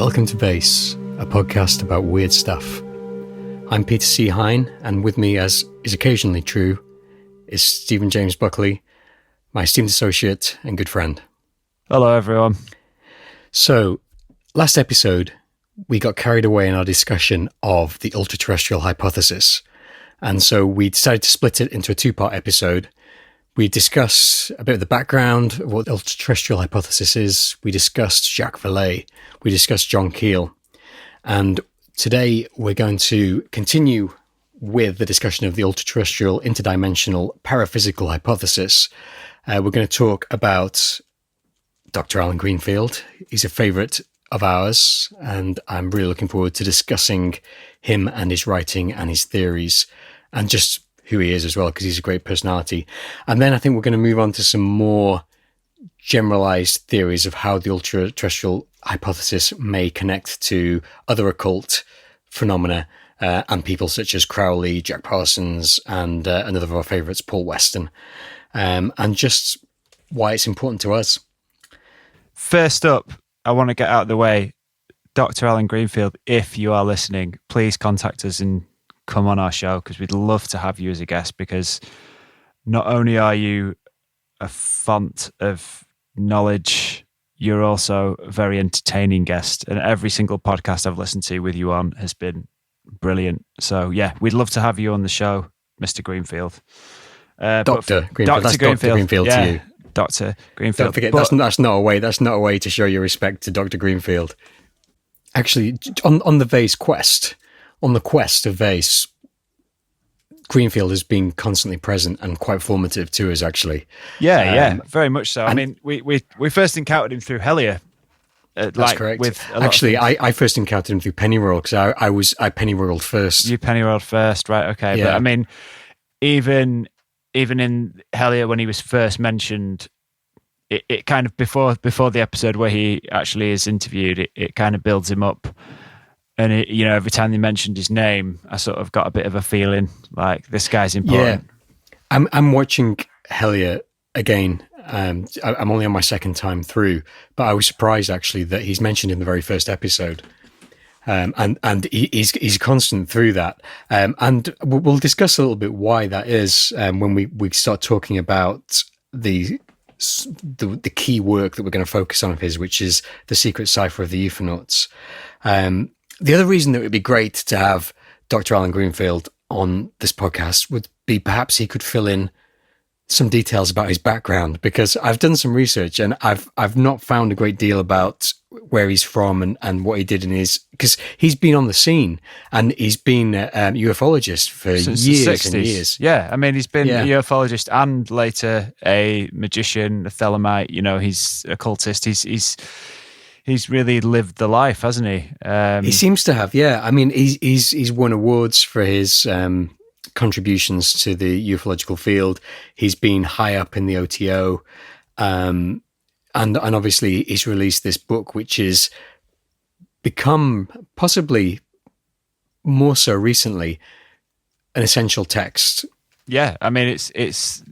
Welcome to Vayse, a podcast about weird stuff. I'm Pt.2 Hine, and with me, as is occasionally true, is Stephen James Buckley, my esteemed associate and good friend. Hello, everyone. So, last episode, we got carried away in our discussion of the Ultraterrestrial Hypothesis, and so we decided to split it into a two-part episode. We discussed a bit of the background of what the Ultraterrestrial Hypothesis is. We discussed Jacques Vallée. We discussed John Keel. And today we're going to continue with the discussion of the Ultraterrestrial Interdimensional Paraphysical Hypothesis. We're going to talk about Dr. Allen Greenfield. He's a favourite of ours, and I'm really looking forward to discussing him and his writing and his theories, and just who he is as well, because he's a great personality. And then I think we're going to move on to some more generalized theories of how the ultra-terrestrial hypothesis may connect to other occult phenomena and people such as Crowley, Jack Parsons, and another of our favorites, Paul Weston, and just why it's important to us. First up, I want to get out of the way, Dr. Allen Greenfield, if you are listening, please contact us and come on our show, because we'd love to have you as a guest, because not only are you a font of knowledge, you're also a very entertaining guest, and every single podcast I've listened to with you on has been brilliant. So yeah, we'd love to have you on the show, Mr. Greenfield. Dr. Greenfield. That's Greenfield. Dr. Greenfield to you. Dr. Greenfield. Don't forget, that's not a way. That's not a way to show your respect to Dr. Greenfield. Actually, on the Vayse quest, on the quest of Vayse, Greenfield has been constantly present and quite formative to us, actually. Yeah, very much so. I mean, we first encountered him through Hellier. That's correct. I first encountered him through Pennyworld, because I Pennyworld first. You Pennyworld first, right? Okay, yeah. But I mean, even in Hellier, when he was first mentioned, it kind of before the episode where he actually is interviewed, it kind of builds him up. And every time they mentioned his name, I sort of got a bit of a feeling like this guy's important. Yeah, I'm watching Hellier again. I'm only on my second time through, but I was surprised actually that he's mentioned in the very first episode, and he's constant through that. And we'll discuss a little bit why that is when we start talking about the key work that we're going to focus on of his, which is the secret cipher of the UFOnauts. The other reason that it would be great to have Dr. Allen Greenfield on this podcast would be perhaps he could fill in some details about his background, because I've done some research and I've not found a great deal about where he's from and what he did in his, because he's been on the scene and he's been a ufologist for since years and years. Yeah, I mean, he's been a ufologist and later a magician, a Thelemite. He's a occultist. He's really lived the life, hasn't he? He seems to have, yeah. I mean, he's won awards for his contributions to the ufological field. He's been high up in the OTO, and obviously he's released this book, which has become possibly more so recently an essential text. Yeah, I mean, it's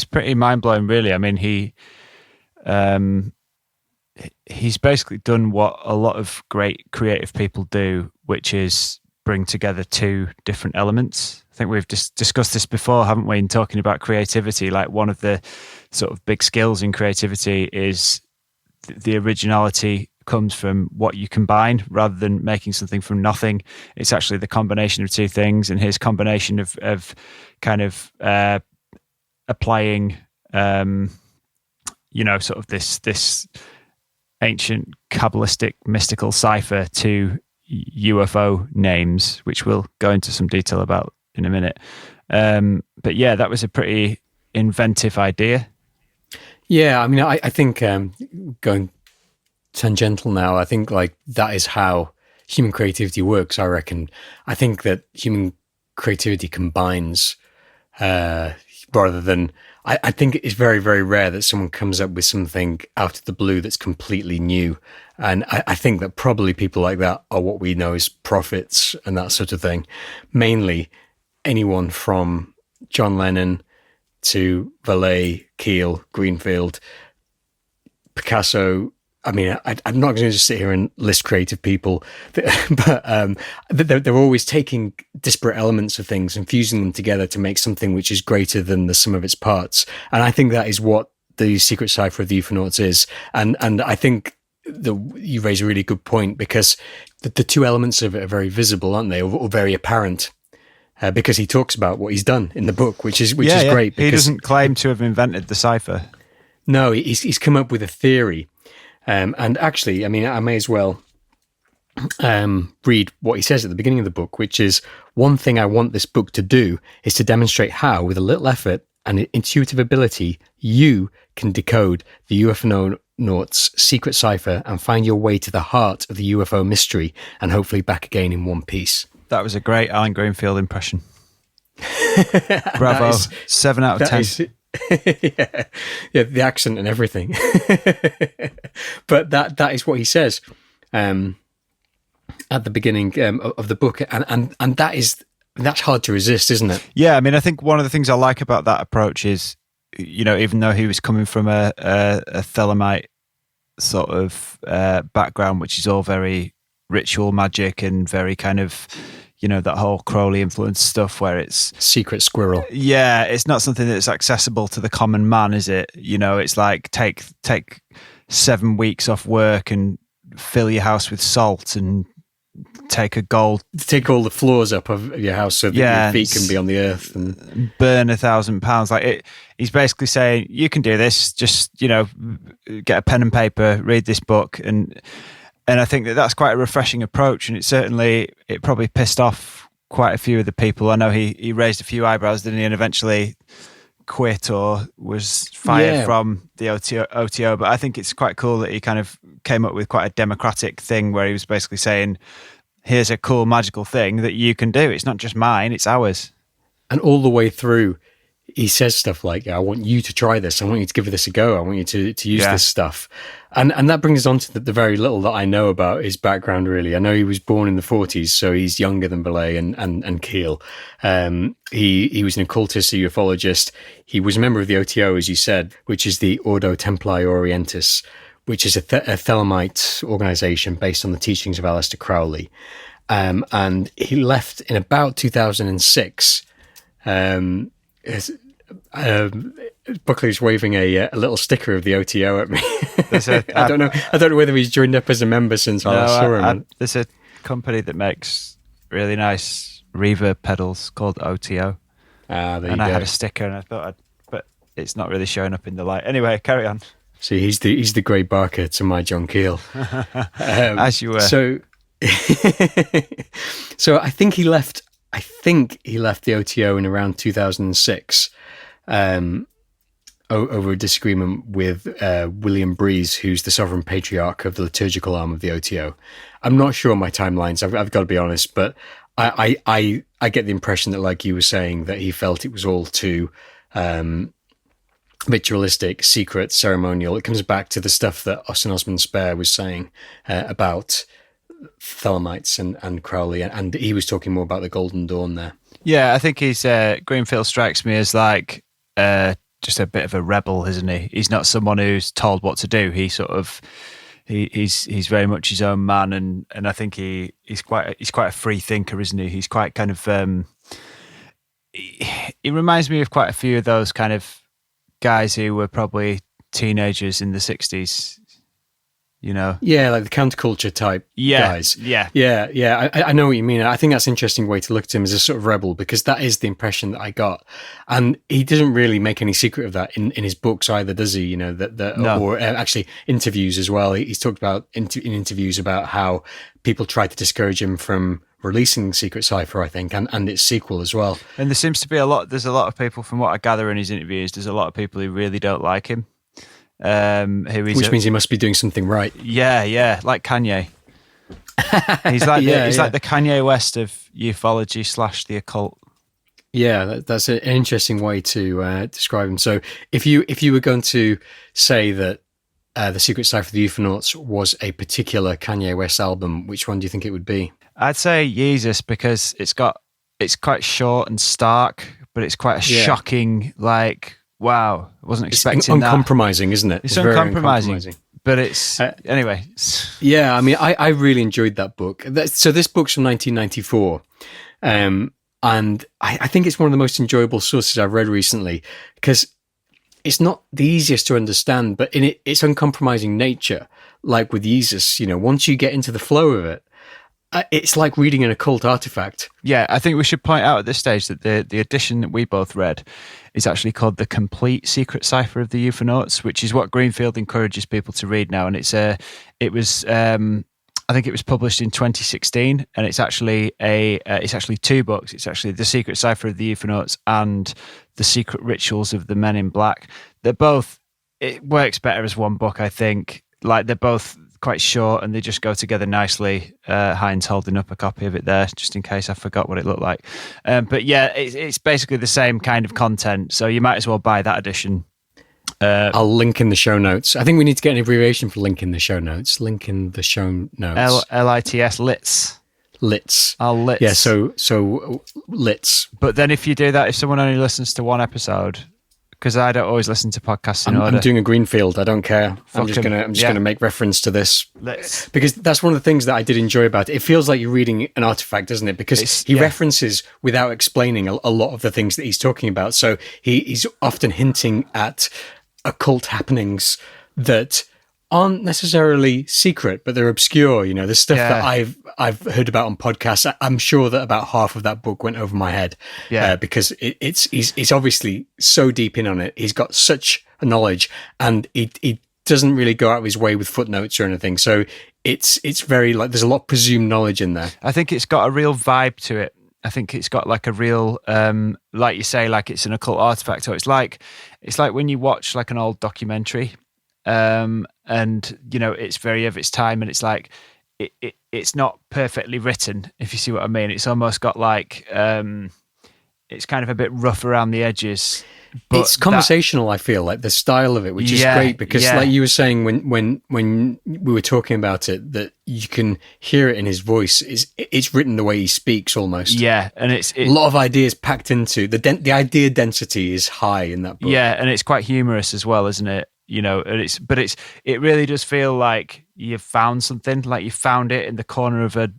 pretty mind blowing, really. I mean, he's basically done what a lot of great creative people do, which is bring together two different elements. I think we've just discussed this before, haven't we, in talking about creativity? Like, one of the sort of big skills in creativity is the originality comes from what you combine rather than making something from nothing. It's actually the combination of two things, and his combination of kind of applying, sort of this ancient Kabbalistic mystical cipher to UFO names, which we'll go into some detail about in a minute. But yeah, that was a pretty inventive idea. Yeah, I mean, I think going tangential now, I think like that is how human creativity works, I reckon. I think that human creativity combines rather than... I think it's very, very rare that someone comes up with something out of the blue that's completely new. And I think that probably people like that are what we know as prophets and that sort of thing. Mainly anyone from John Lennon to Vallée, Keel, Greenfield, Picasso, I mean, I'm not going to just sit here and list creative people, but they're always taking disparate elements of things and fusing them together to make something which is greater than the sum of its parts. And I think that is what the Secret Cipher of the UFOnauts is. And I think you raise a really good point, because the two elements of it are very visible, aren't they, or very apparent. Because he talks about what he's done in the book, which is great. He doesn't claim to have invented the cipher. No, he's come up with a theory. And actually, I mean, I may as well read what he says at the beginning of the book, which is, one thing I want this book to do is to demonstrate how, with a little effort and intuitive ability, you can decode the UFOnauts' secret cipher and find your way to the heart of the UFO mystery, and hopefully back again in one piece. That was a great Allen Greenfield impression. Bravo. 7 out of 10. Yeah, the accent and everything. But that is what he says at the beginning of the book, and that's hard to resist, isn't it? Yeah, I mean, I think one of the things I like about that approach is, even though he was coming from a Thelemite sort of background, which is all very ritual magic and very kind of, that whole Crowley influence stuff where it's secret squirrel. Yeah, it's not something that's accessible to the common man, is it? It's like take 7 weeks off work and fill your house with salt and take all the floors up of your house so that your feet can be on the earth and burn 1,000 pounds. Like he's basically saying, you can do this. Just get a pen and paper, read this book, and I think that's quite a refreshing approach, and it probably pissed off quite a few of the people. I know he raised a few eyebrows, didn't he, and eventually quit or was fired from the OTO. But I think it's quite cool that he kind of came up with quite a democratic thing where he was basically saying, here's a cool magical thing that you can do. It's not just mine, it's ours. And all the way through, he says stuff like, I want you to try this. I want you to give this a go. I want you to use this stuff. And that brings us on to the very little that I know about his background, really. I know he was born in the 40s, so he's younger than Belay and Keel. He was an occultist, a ufologist. He was a member of the OTO, as you said, which is the Ordo Templari Orientis, which is a Thelemite organization based on the teachings of Aleister Crowley. And he left in about 2006. Buckley's waving a little sticker of the OTO at me. I don't know whether he's joined up as a member since I saw him. There's a company that makes really nice reverb pedals called OTO. There you go. I had a go. sticker, and I thought, but it's not really showing up in the light. Anyway, carry on. See, he's the Grey Barker to my John Keel. As you were. So I think he left the OTO in around 2006 over a disagreement with William Breeze, who's the sovereign patriarch of the liturgical arm of the OTO. I'm not sure my timelines, I've got to be honest, but I get the impression that, like you were saying, that he felt it was all too ritualistic, secret, ceremonial. It comes back to the stuff that Austin Osman Spare was saying about Thelemites and Crowley, and he was talking more about the Golden Dawn there. Yeah, I think he's Greenfield strikes me as like just a bit of a rebel, isn't he? He's not someone who's told what to do. He sort of he's very much his own man, and I think he's quite a free thinker, isn't he? He's quite kind of he reminds me of quite a few of those kind of guys who were probably teenagers in the 60s. Yeah, like the counterculture type guys. Yeah. I know what you mean. I think that's an interesting way to look at him as a sort of rebel, because that is the impression that I got. And he doesn't really make any secret of that in his books either, does he? No. Or actually interviews as well. He's talked about in interviews about how people tried to discourage him from releasing Secret Cipher, I think, and its sequel as well. And there seems to be there's a lot of people, from what I gather in his interviews, there's a lot of people who really don't like him. Which means he must be doing something right. Yeah, like Kanye. He's like like the Kanye West of ufology / the occult. Yeah, that's an interesting way to describe him. So, if you were going to say that the Secret Cipher of the UFOnauts was a particular Kanye West album, which one do you think it would be? I'd say Jesus, because it's quite short and stark, but it's quite a shocking, like, wow, I wasn't expecting uncompromising, isn't it? It's uncompromising. But it's anyway. Yeah, I mean, I really enjoyed that book. So this book's from 1994, and I think it's one of the most enjoyable sources I've read recently because it's not the easiest to understand, but in its uncompromising nature, like with Jesus, once you get into the flow of it, it's like reading an occult artifact. Yeah, I think we should point out at this stage that the edition that we both read is actually called The Complete Secret Cipher of the UFOnauts, which is what Greenfield encourages people to read now. And I think it was published in 2016, and it's actually two books. It's actually The Secret Cipher of the UFOnauts and The Secret Rituals of the Men in Black. It works better as one book, I think. Like, they're both quite short and they just go together nicely. Hine's holding up a copy of it there, just in case I forgot what it looked like. But yeah, it's basically the same kind of content, so you might as well buy that edition. I'll link in the show notes. I think we need to get an abbreviation for link in the show notes. Link in the show notes. LITS, LITS. LITS. LITS. Yeah, so LITS. But then if you do that, if someone only listens to one episode, because I don't always listen to podcasts in order. I'm doing a Greenfield. I don't care. I'm just gonna make reference to this because that's one of the things that I did enjoy about it. It feels like you're reading an artifact, doesn't it? Because he references without explaining a lot of the things that he's talking about. So he's often hinting at occult happenings that aren't necessarily secret, but they're obscure. The stuff that I've heard about on podcasts. I'm sure that about half of that book went over my head. Yeah, because he's obviously so deep in on it. He's got such a knowledge, and he doesn't really go out of his way with footnotes or anything. So it's very like there's a lot of presumed knowledge in there. I think it's got a real vibe to it. I think it's got like a real, like you say, like it's an occult artifact. So it's like when you watch like an old documentary. And it's very of its time, and it's like it's not perfectly written, if you see what I mean. It's almost got like it's kind of a bit rough around the edges, but it's conversational. I feel like the style of it, which is great because like you were saying when we were talking about it, that you can hear it in his voice. It's written the way he speaks almost. And it's a lot of ideas packed into the idea density is high in that book. And it's quite humorous as well, isn't it? It really does feel like you've found something, like you found it in the corner of a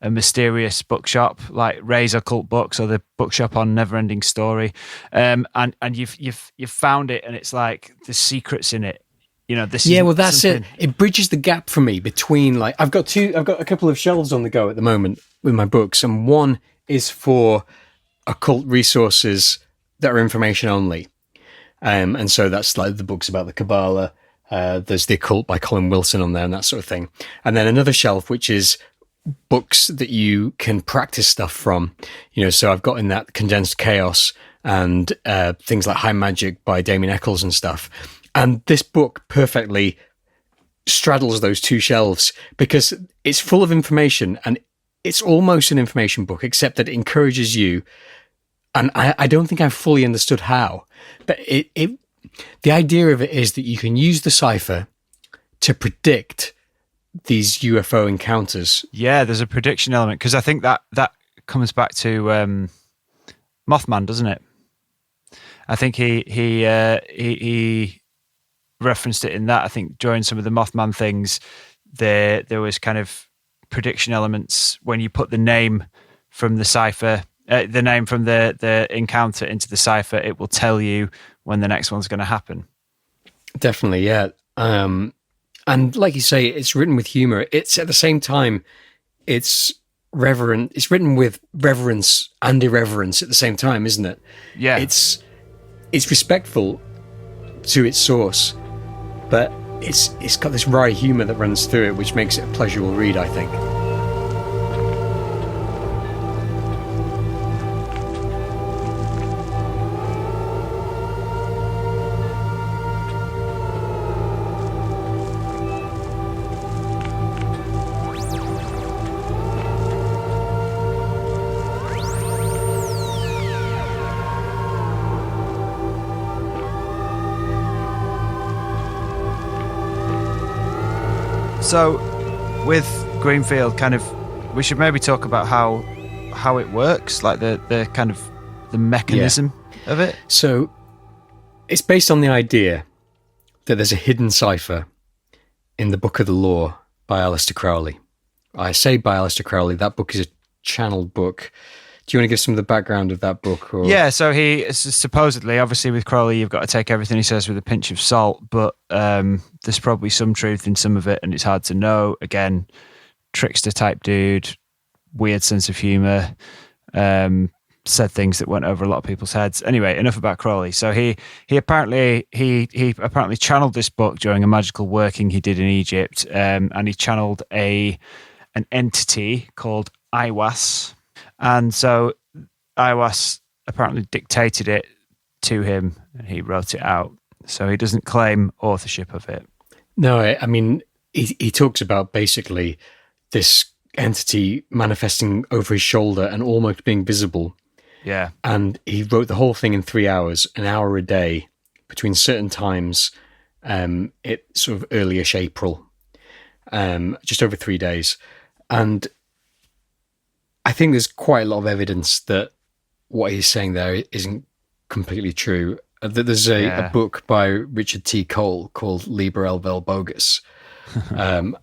mysterious bookshop, like Ray's Occult Books or the bookshop on Neverending Story, and you've found it, and it's like the secrets in it. That's it. It bridges the gap for me between like I've got a couple of shelves on the go at the moment with my books, and one is for occult resources that are information only. And so that's like the books about the Kabbalah. There's The Occult by Colin Wilson on there and that sort of thing. And then another shelf, which is books that you can practice stuff from. So I've got in that Condensed Chaos and things like High Magic by Damien Eccles and stuff. And this book perfectly straddles those two shelves because it's full of information, and it's almost an information book, except that it encourages you. And I don't think I've fully understood how, but the idea of it is that you can use the cipher to predict these UFO encounters. Yeah, there's a prediction element, because I think that comes back to Mothman, doesn't it? I think he referenced it in that. I think during some of the Mothman things, there was kind of prediction elements when you put the name from the cipher. The name from the encounter into the cipher, it will tell you when the next one's going to happen. Definitely, yeah. And like you say, it's written with humor. It's at the same time, it's reverent. It's written with reverence and irreverence at the same time, isn't it? Yeah. It's respectful to its source, but it's got this wry humor that runs through it, which makes it a pleasurable read, I think. So, with Greenfield, we should maybe talk about how it works, like the kind of the mechanism of it. So, it's based on the idea that there's a hidden cipher in the Book of the Law by Aleister Crowley. I say by Aleister Crowley, that book is a channeled book. Do you want to give some of the background of that book? Or? Yeah, so he supposedly, obviously with Crowley, you've got to take everything he says with a pinch of salt, but there's probably some truth in some of it, and it's hard to know. Again, trickster type dude, weird sense of humour, said things that went over a lot of people's heads. Anyway, enough about Crowley. So he apparently channeled this book during a magical working he did in Egypt, and he channeled an entity called VYS. And so VYS apparently dictated it to him and he wrote it out. So he doesn't claim authorship of it. No, I mean, he talks about basically this entity manifesting over his shoulder and almost being visible. Yeah. And he wrote the whole thing in 3 hours, an hour a day, between certain times, it sort of early-ish April, just over 3 days. And I think there's quite a lot of evidence that what he's saying there isn't completely true. There's a book by Richard T. Cole called Liber El Vel Bogus. And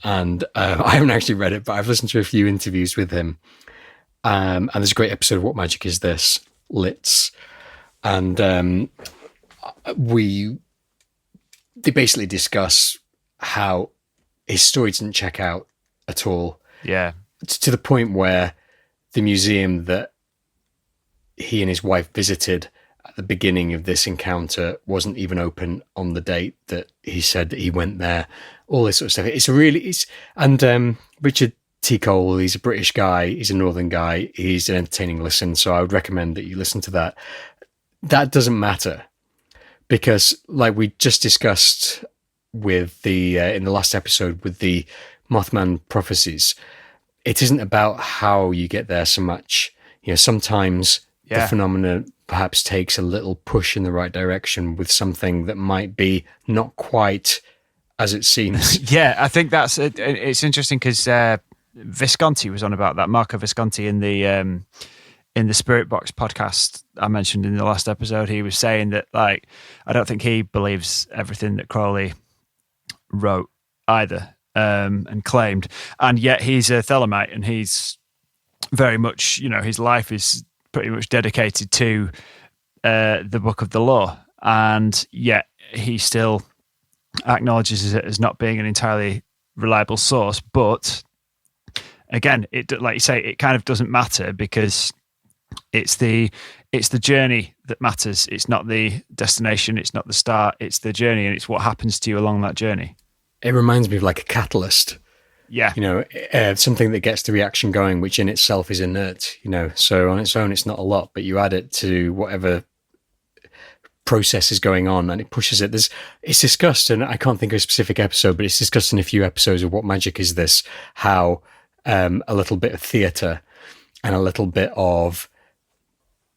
I haven't actually read it, but I've listened to a few interviews with him. And there's a great episode of What Magic Is This? Lits. And they basically discuss how his story didn't check out at all. Yeah. To the point where the museum that he and his wife visited at the beginning of this encounter wasn't even open on the date that he said that he went there. All this sort of stuff. Richard T. Cole, he's a British guy. He's a Northern guy. He's an entertaining listen. So I would recommend that you listen to that. That doesn't matter because, like we just discussed with in the last episode with the Mothman prophecies, it isn't about how you get there so much. Sometimes the phenomenon perhaps takes a little push in the right direction with something that might be not quite as it seems. Yeah, I think it's interesting because Visconti was on about that. Marco Visconti in the Spirit Box podcast I mentioned in the last episode, he was saying that, like, I don't think he believes everything that Crowley wrote either, and claimed, and yet he's a Thelemite and he's very much, his life is pretty much dedicated to the Book of the Law, and yet he still acknowledges it as not being an entirely reliable source. But again, like you say, it kind of doesn't matter because it's the journey that matters. It's not the destination, it's not the start, it's the journey, and it's what happens to you along that journey. It reminds me of like a catalyst. Yeah. Something that gets the reaction going, which in itself is inert, so on its own, it's not a lot, but you add it to whatever process is going on and it pushes it. It's discussed, and I can't think of a specific episode, but it's discussed in a few episodes of What Magic Is This? How a little bit of theatre and a little bit of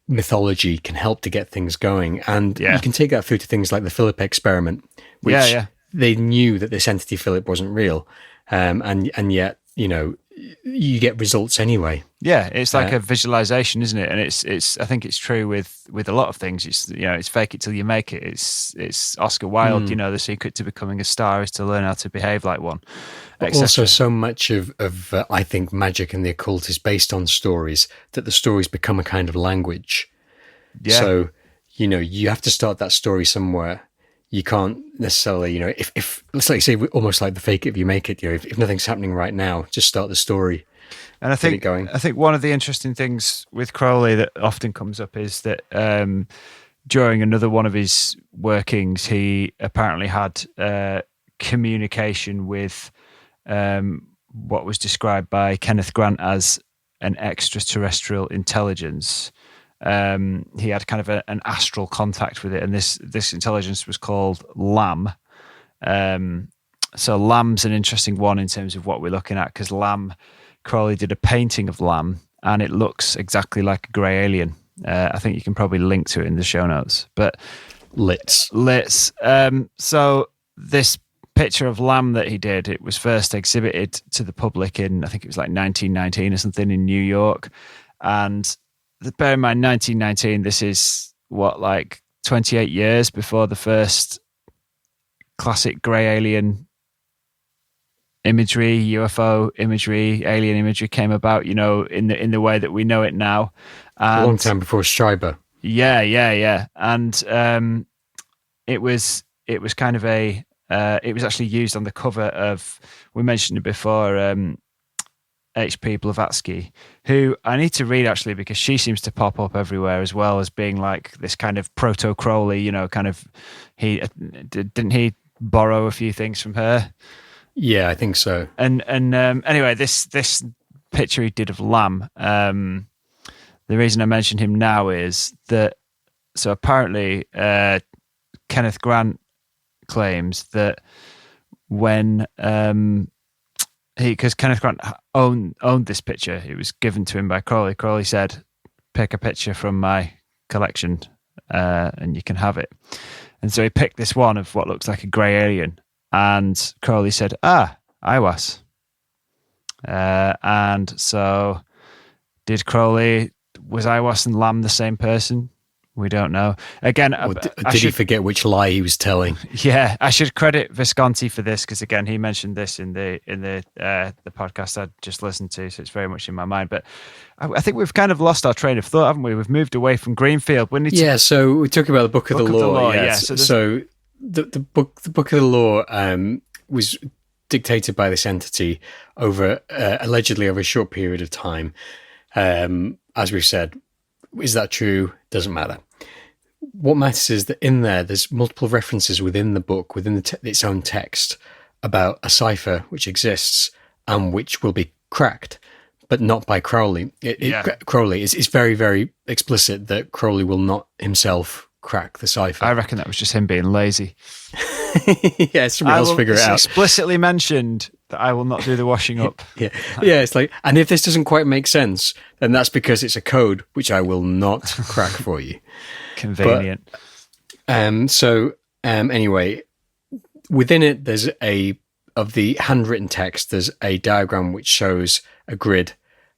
mythology can help to get things going. And you can take that through to things like the Philip experiment, which they knew that this entity Philip wasn't real. And yet, you get results anyway. Yeah, it's like a visualization, isn't it? And it's I think it's true with a lot of things. It's fake it till you make it. It's Oscar Wilde. The secret to becoming a star is to learn how to behave like one. Also, so much of I think magic and the occult is based on stories, that the stories become a kind of language. Yeah. So you have to start that story somewhere. You can't necessarily, if let's say almost like the fake it if you make it, if nothing's happening right now, just start the story. And I think one of the interesting things with Crowley that often comes up is that during another one of his workings, he apparently had communication with what was described by Kenneth Grant as an extraterrestrial intelligence. He had kind of an astral contact with it, and this intelligence was called Lamb. So Lamb's an interesting one in terms of what we're looking at, because Crowley did a painting of Lamb, and it looks exactly like a grey alien. I think you can probably link to it in the show notes. But Lits. So this picture of Lamb that he did, it was first exhibited to the public in, I think it was like 1919 or something, in New York, and bear in mind, 1919, this is 28 years before the first classic grey alien imagery, UFO imagery, alien imagery came about, in the way that we know it now. And a long time before Schreiber. Yeah. And it was kind of it was actually used on the cover of, we mentioned it before, H.P. Blavatsky, who I need to read actually, because she seems to pop up everywhere as well as being like this kind of proto-Crowley, kind of, didn't he borrow a few things from her? Yeah, I think so. And anyway, this picture he did of Lamb, the reason I mention him now is that, so apparently Kenneth Grant claims that when because Kenneth Grant owned this picture, it was given to him by Crowley. Crowley said, pick a picture from my collection and you can have it. And so he picked this one of what looks like a grey alien, and Crowley said, IWAS. And so was IWAS and Lamb the same person? We don't know. Again, did he forget which lie he was telling? Yeah, I should credit Visconti for this, because again, he mentioned this in the podcast I just listened to, so it's very much in my mind. But I think we've kind of lost our train of thought, haven't we? We've moved away from Greenfield. So we're talking about the Book of the Law. Yeah. So the Book of the Law was dictated by this entity over allegedly over a short period of time. As we've said, is that true? Doesn't matter. What matters is that in there's multiple references within the book, within its own text, about a cipher which exists and which will be cracked, but not by Crowley. Crowley is very, very explicit that Crowley will not himself crack the cipher. I reckon that was just him being lazy. Yeah, somebody else figure it out. Explicitly mentioned that I will not do the washing up. Yeah, it's like, and if this doesn't quite make sense, then that's because it's a code which I will not crack for you. Convenient. But, anyway, within it, there's of the handwritten text, there's a diagram which shows a grid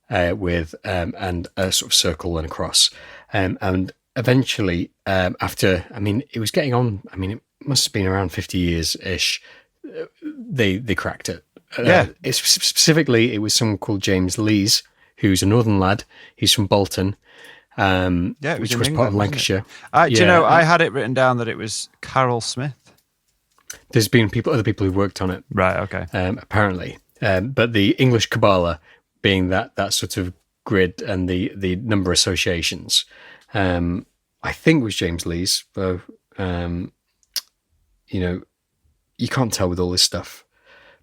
with and a sort of circle and a cross. And eventually, after, it was getting on, it must have been around 50 years-ish, they cracked it. Specifically, it was someone called James Lees, who's a northern lad. He's from Bolton, which was part of Lancashire. Do you know, I had it written down that it was Carol Smith. There's been other people who've worked on it. Right, okay. Apparently. But the English Kabbalah being that sort of grid and the number associations, I think was James Lees, though, you can't tell with all this stuff.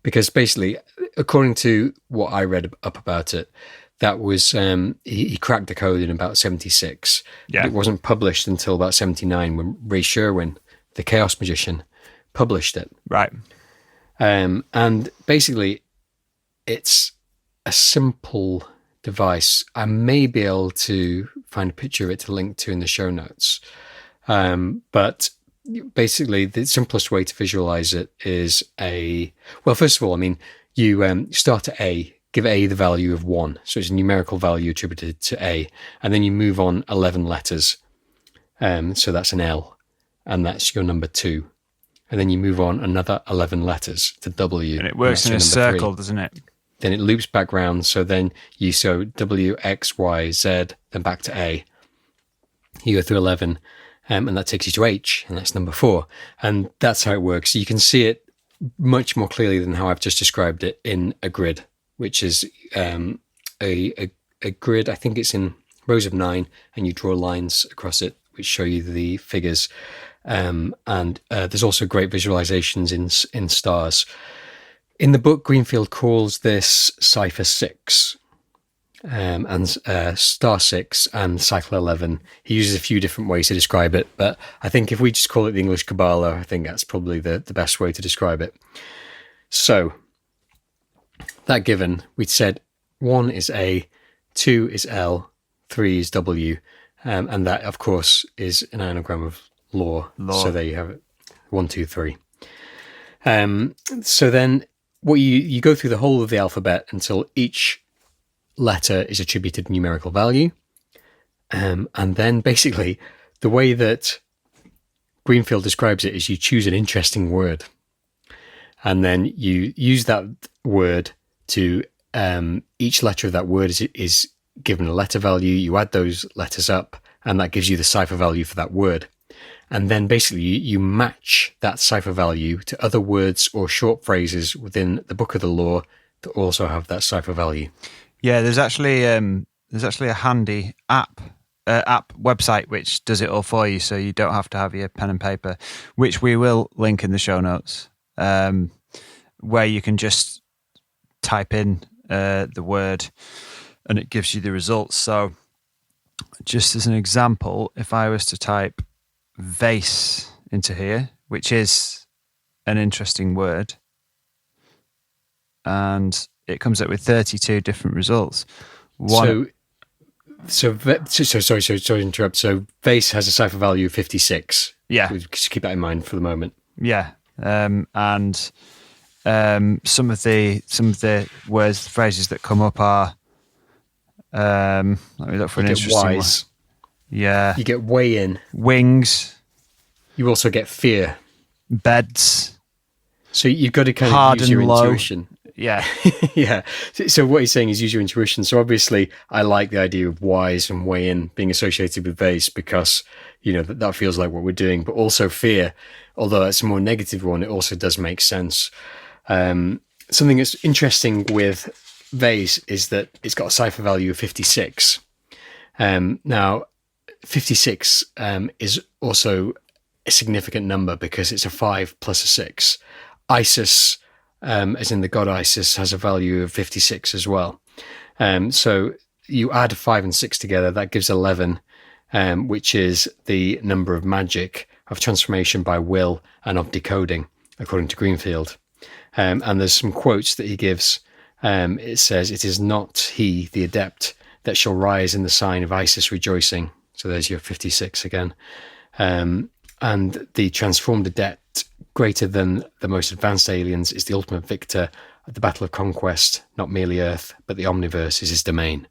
Because basically, according to what I read up about it, that was, he cracked the code in about 76. Yeah. It wasn't published until about 79 when Ray Sherwin, the Chaos Magician, published it. Right. And basically, it's a simple device. I may be able to find a picture of it to link to in the show notes. But basically, the simplest way to visualize it is first of all, you start at A, give A the value of 1. So it's a numerical value attributed to A. And then you move on 11 letters. So that's an L. And that's your number 2. And then you move on another 11 letters to W. And it works in a circle, 3. Doesn't it? Then it loops back round. So then you so W, X, Y, Z, then back to A. You go through 11. And that takes you to H, and that's number 4. And that's how it works. You can see it much more clearly than how I've just described it in a grid, which is a grid. I think it's in rows of 9, and you draw lines across it, which show you the figures. And there's also great visualizations in stars. In the book, Greenfield calls this Cipher 6. And Star 6 and Cycle 11. He uses a few different ways to describe it, but I think if we just call it the English Kabbalah, I think that's probably the best way to describe it. So, that given, we said 1 is A, 2 is L, 3 is W, and that, of course, is an anagram of law. So there you have it, 1, 2, 3. So then, what you go through the whole of the alphabet until each letter is attributed numerical value. And then basically the way that Greenfield describes it is you choose an interesting word. and then you use that word to each letter of that word is given a letter value. You add those letters up, and that gives you the cipher value for that word. And then basically you match that cipher value to other words or short phrases within the Book of the Law that also have that cipher value. Yeah, there's actually a handy app website which does it all for you, so you don't have to have your pen and paper, which we will link in the show notes, where you can just type in the word and it gives you the results. So just as an example, if I was to type Vayse into here, which is an interesting word, and it comes up with 32 different results. Sorry to interrupt. So Vayse has a cipher value of 56. Yeah. Just keep that in mind for the moment. Yeah. And some of the words, phrases that come up are, let me look for an interesting one. Yeah. You get way in. Wings. You also get fear. Beds. So you've got to kind Hard of use your and low. intuition. Yeah. Yeah. So what he's saying is use your intuition. So obviously I like the idea of wise and way in being associated with Vayse because, you know, that feels like what we're doing, but also fear, although it's a more negative one, it also does make sense. Something that's interesting with Vayse is that it's got a cipher value of 56. Now, 56 is also a significant number because it's a 5 plus a 6. Isis, as in the god Isis, has a value of 56 as well. So you add 5 and 6 together, that gives 11, which is the number of magic, of transformation by will, and of decoding, according to Greenfield. And there's some quotes that he gives. It says, "It is not he, the adept, that shall rise in the sign of Isis rejoicing." So there's your 56 again. And the transformed adept, greater than the most advanced aliens, is the ultimate victor at the battle of conquest. Not merely Earth, but the omniverse is his domain.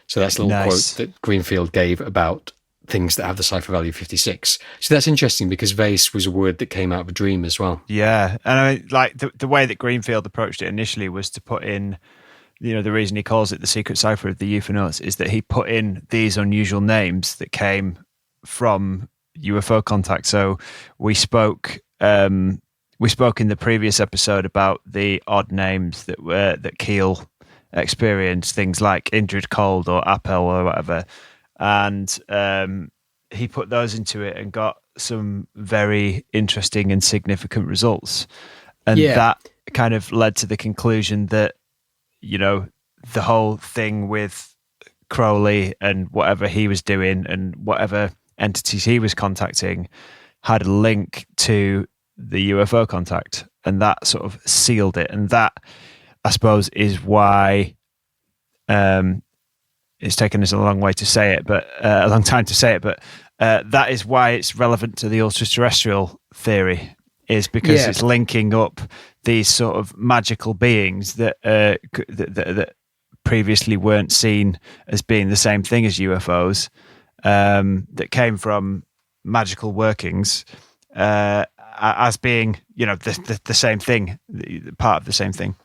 So that's a little quote that Greenfield gave about things that have the cipher value 56. So that's interesting because Vayse was a word that came out of a dream as well. Yeah. And I mean, like the way that Greenfield approached it initially was to put in, you know, the reason he calls it the secret cipher of the UFOnauts is that he put in these unusual names that came from UFO contact. So we spoke in the previous episode about the odd names that Keel experienced, things like Indrid Cold or Appel or whatever. And he put those into it and got some very interesting and significant results. And that kind of led to the conclusion that, you know, the whole thing with Crowley and whatever he was doing and whatever entities he was contacting had a link to the UFO contact, and that sort of sealed it. And that, I suppose, is why it's taken us a long time to say it, but that is why it's relevant to the ultra-terrestrial theory, is because it's linking up these sort of magical beings that previously weren't seen as being the same thing as UFOs, that came from magical workings, as being, you know, the same thing, part of the same thing.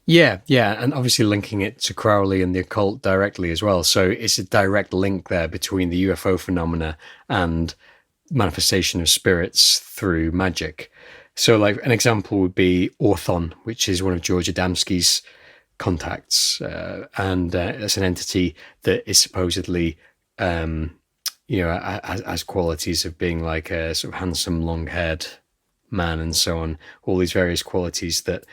Yeah, and obviously linking it to Crowley and the occult directly as well. So it's a direct link there between the UFO phenomena and manifestation of spirits through magic. So like an example would be Orthon, which is one of George Adamski's contacts, and it's an entity that is supposedly, has qualities of being like a sort of handsome, long-haired man and so on, all these various qualities that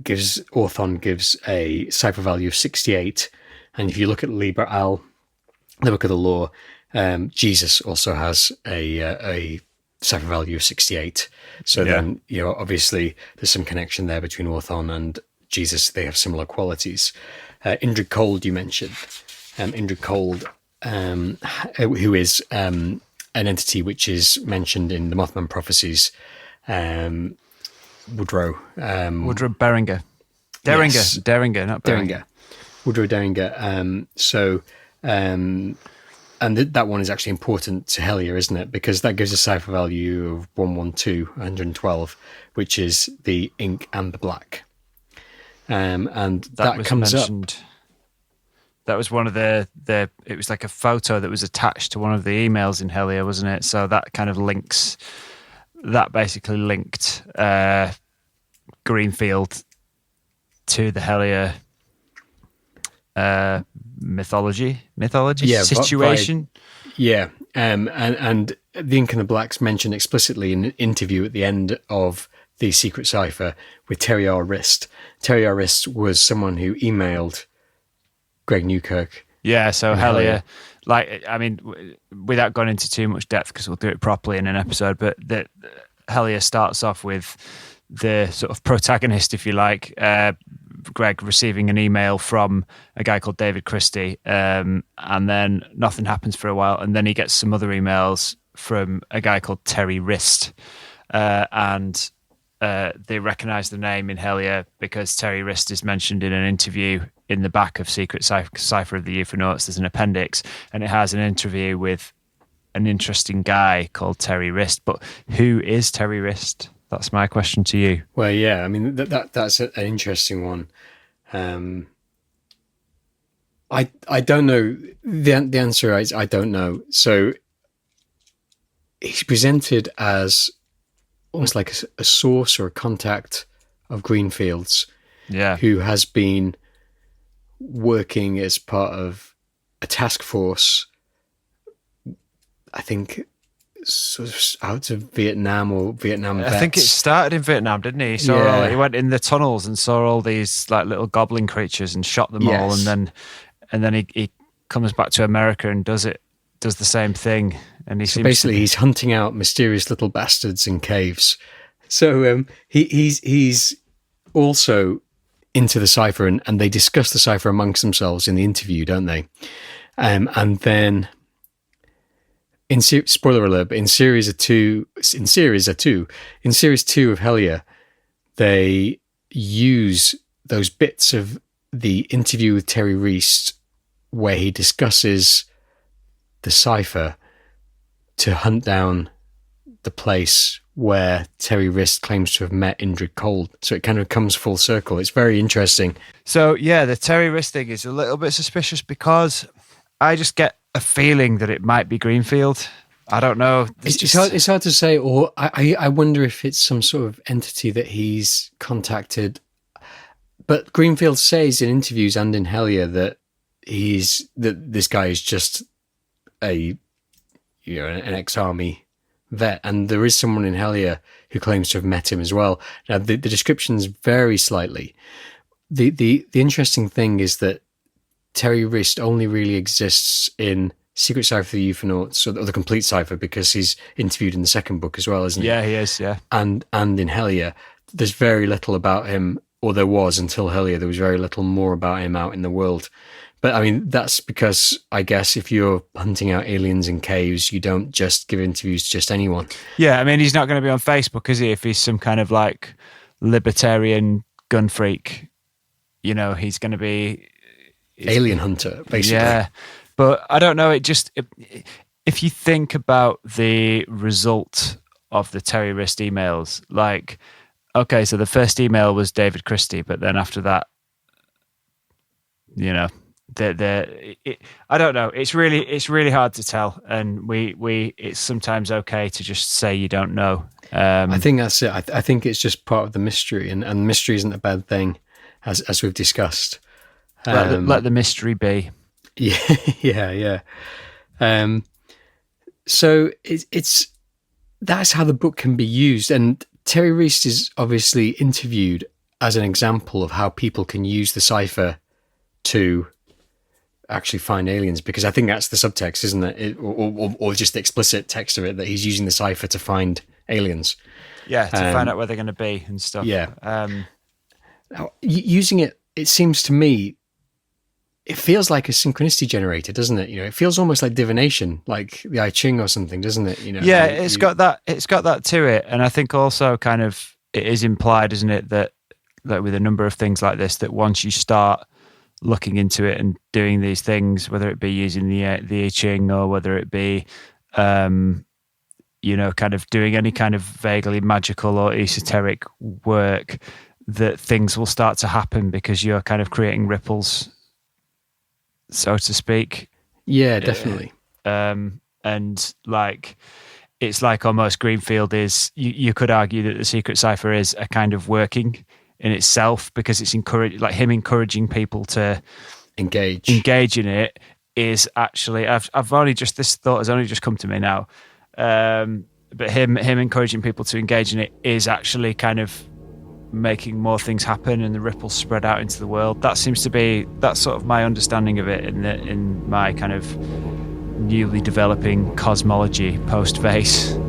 Orthon gives a cipher value of 68. And if you look at Liber Al, the Book of the Law, Jesus also has a cipher value of 68. So then, you know, obviously there's some connection there between Orthon and Jesus. They have similar qualities. Indrid Cold, you mentioned. Indrid Cold, who is an entity which is mentioned in the Mothman prophecies. Woodrow Beringer. Deringer, not Beringer. Woodrow Deringer. that one is actually important to Hellier, isn't it? Because that gives a cipher value of 112, which is the ink and the black. And that comes mentioned. Up. That was one of the. It was like a photo that was attached to one of the emails in Hellier, wasn't it? So that kind of links. That basically linked Greenfield to the Hellier mythology situation. And the ink and the blacks mentioned explicitly in an interview at the end of the secret cipher with Terry R. Wrist. Terry R. Wrist was someone who emailed Greg Newkirk. Yeah, so Hellier, without going into too much depth, because we'll do it properly in an episode, but that Hellier starts off with the sort of protagonist, if you like, Greg receiving an email from a guy called David Christie, and then nothing happens for a while, and then he gets some other emails from a guy called Terry Wrist, and they recognise the name in Hellier because Terry Wrist is mentioned in an interview in the back of Secret Cipher of the UFOnauts. There's an appendix, and it has an interview with an interesting guy called Terry Wrist. But who is Terry Wrist? That's my question to you. Well, yeah, I mean that's an interesting one. I don't know. The answer is I don't know. So he's presented as almost like a source or a contact of Greenfield's, who has been working as part of a task force, I think, sort of out of Vietnam or Vietnam vets. I think it started in Vietnam, didn't he? He went in the tunnels and saw all these like little goblin creatures and shot them all, and then he comes back to America and does the same thing. And he's hunting out mysterious little bastards in caves. So he's also into the cipher, and they discuss the cipher amongst themselves in the interview, don't they? And then, spoiler alert, but in series 2 of Hellier, they use those bits of the interview with Terry Reist where he discusses the cipher to hunt down the place where Terry Wrist claims to have met Indrid Cold. So it kind of comes full circle. It's very interesting. So, yeah, the Terry Wrist thing is a little bit suspicious because I just get a feeling that it might be Greenfield. I don't know. It's hard to say, or I wonder if it's some sort of entity that he's contacted. But Greenfield says in interviews and in Hellier that this guy is just an ex-army vet, and there is someone in Hellier who claims to have met him as well. Now the descriptions vary slightly. The interesting thing is that Terry Wrist only really exists in Secret Cipher of the UFOnauts, or the complete cipher, because he's interviewed in the second book as well, isn't he? Yeah, he is, yeah. And in Hellier, there's very little about him, or there was until Hellier, there was very little more about him out in the world. But I mean, that's because I guess if you're hunting out aliens in caves, you don't just give interviews to just anyone. Yeah, I mean, he's not going to be on Facebook, is he? If he's some kind of like libertarian gun freak, he's going to be alien hunter, basically. Yeah, but I don't know. If you think about the result of the Terry Wrist emails, like, okay, so the first email was David Christie, but then after that, I don't know. It's really hard to tell, and it's sometimes okay to just say you don't know. I think that's it. I think it's just part of the mystery, and mystery isn't a bad thing, as we've discussed. Let the mystery be. Yeah. So it's that's how the book can be used, and Terry Reist is obviously interviewed as an example of how people can use the cipher to actually find aliens, because I think that's the subtext, isn't it? Or just the explicit text of it, that he's using the cipher to find aliens. Yeah, to find out where they're going to be and stuff. Yeah. Now, using it seems to me, it feels like a synchronicity generator, doesn't it? It feels almost like divination, like the I Ching or something, doesn't it? Yeah, it's got that to it, and I think also kind of it is implied, isn't it, that with a number of things like this, that once you start looking into it and doing these things, whether it be using the I Ching or whether it be, kind of doing any kind of vaguely magical or esoteric work, that things will start to happen because you're kind of creating ripples, so to speak. Yeah, definitely. And like, it's like almost Greenfield is, you could argue that the secret cipher is a kind of working in itself, because it's encouraging people to engage in it is actually, this thought has only just come to me now. But him encouraging people to engage in it is actually kind of making more things happen and the ripples spread out into the world. That's sort of my understanding of it in my kind of newly developing cosmology post Vayse.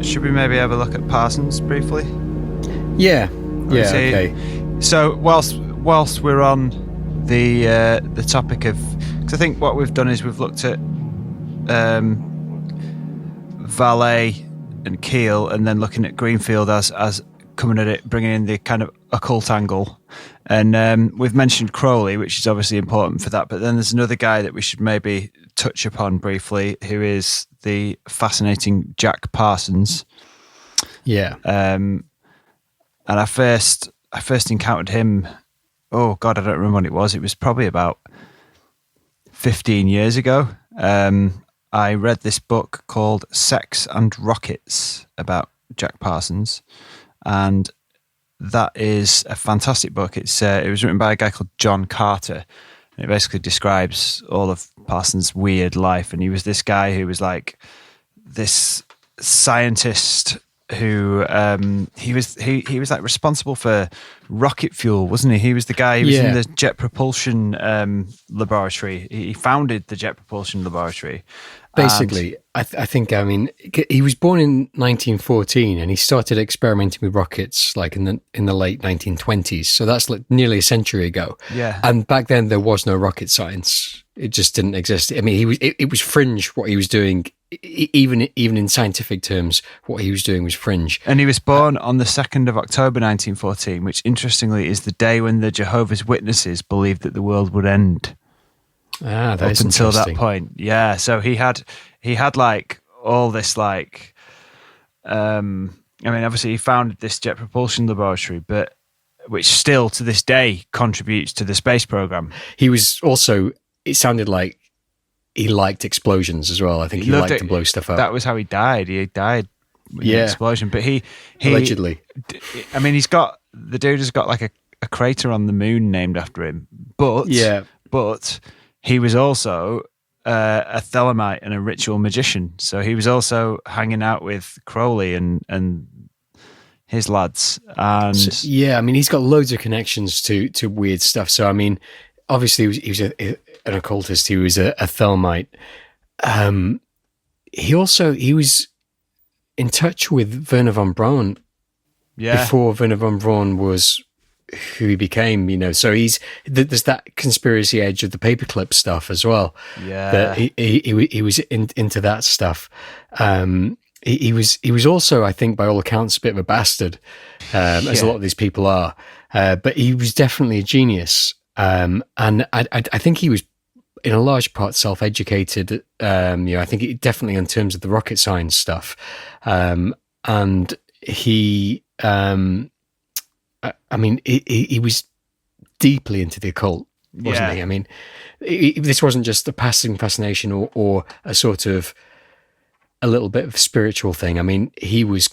Should we maybe have a look at Parsons briefly? Yeah. Okay. So whilst we're on the topic of, because I think what we've done is we've looked at Valet and Keel, and then looking at Greenfield as coming at it, bringing in the kind of occult angle, and we've mentioned Crowley, which is obviously important for that. But then there's another guy that we should maybe touch upon briefly, who is the fascinating Jack Parsons. Yeah. And I first encountered him, oh God, I don't remember when it was. It was probably about 15 years ago. I read this book called Sex and Rockets about Jack Parsons, and that is a fantastic book. It was written by a guy called John Carter, and it basically describes all of Parsons' weird life. And he was this guy who was like this scientist who he was like responsible for rocket fuel, wasn't he? He was the guy who was in the jet propulsion laboratory. He founded the jet propulsion laboratory. Basically, I think, I mean, he was born in 1914 and he started experimenting with rockets like in the late 1920s. So that's like nearly a century ago. Yeah. And back then there was no rocket science. It just didn't exist. I mean, it was fringe what he was doing. Even in scientific terms, what he was doing was fringe. And he was born on the 2nd of October 1914, which interestingly is the day when the Jehovah's Witnesses believed that the world would end. Ah, that is up until interesting. that point. Yeah, so he had like all this like I mean, obviously he founded this jet propulsion laboratory, but which still to this day contributes to the space program. He was also, it sounded like he liked explosions as well. I think he liked to blow stuff up. That was how he died. He died with an explosion. But he allegedly. I mean, the dude has got like a crater on the moon named after him. But he was also a Thelemite and a ritual magician. So he was also hanging out with Crowley and his lads. And I mean, he's got loads of connections to weird stuff. So I mean, obviously he was an occultist. He was a Thelemite. He was in touch with Werner von Braun before Werner von Braun was who he became, so there's that conspiracy edge of the paperclip stuff as well. Yeah, that he was into that stuff. He was also, I think, by all accounts, a bit of a bastard, as a lot of these people are. But he was definitely a genius, and I think he was in a large part self-educated. I think it, definitely in terms of the rocket science stuff, and he. I mean, he was deeply into the occult. wasn't he? I mean, this wasn't just a passing fascination or a sort of a little bit of spiritual thing. I mean, he was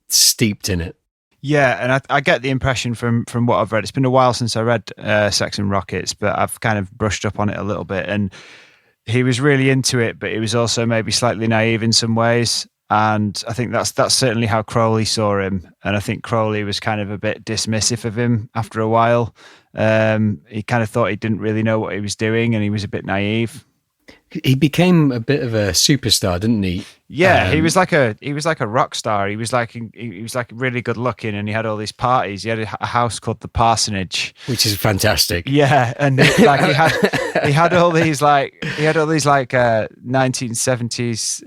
steeped in it. Yeah, and I get the impression from what I've read. It's been a while since I read Sex and Rockets, but I've kind of brushed up on it a little bit. And he was really into it, but he was also maybe slightly naive in some ways. And I think that's certainly how Crowley saw him. And I think Crowley was kind of a bit dismissive of him after a while. He kind of thought he didn't really know what he was doing, and he was a bit naive. He became a bit of a superstar, didn't he? Yeah, he was like a rock star. He was like really good looking, and he had all these parties. He had a house called the Parsonage, which is fantastic. Yeah, and he had all these 1970s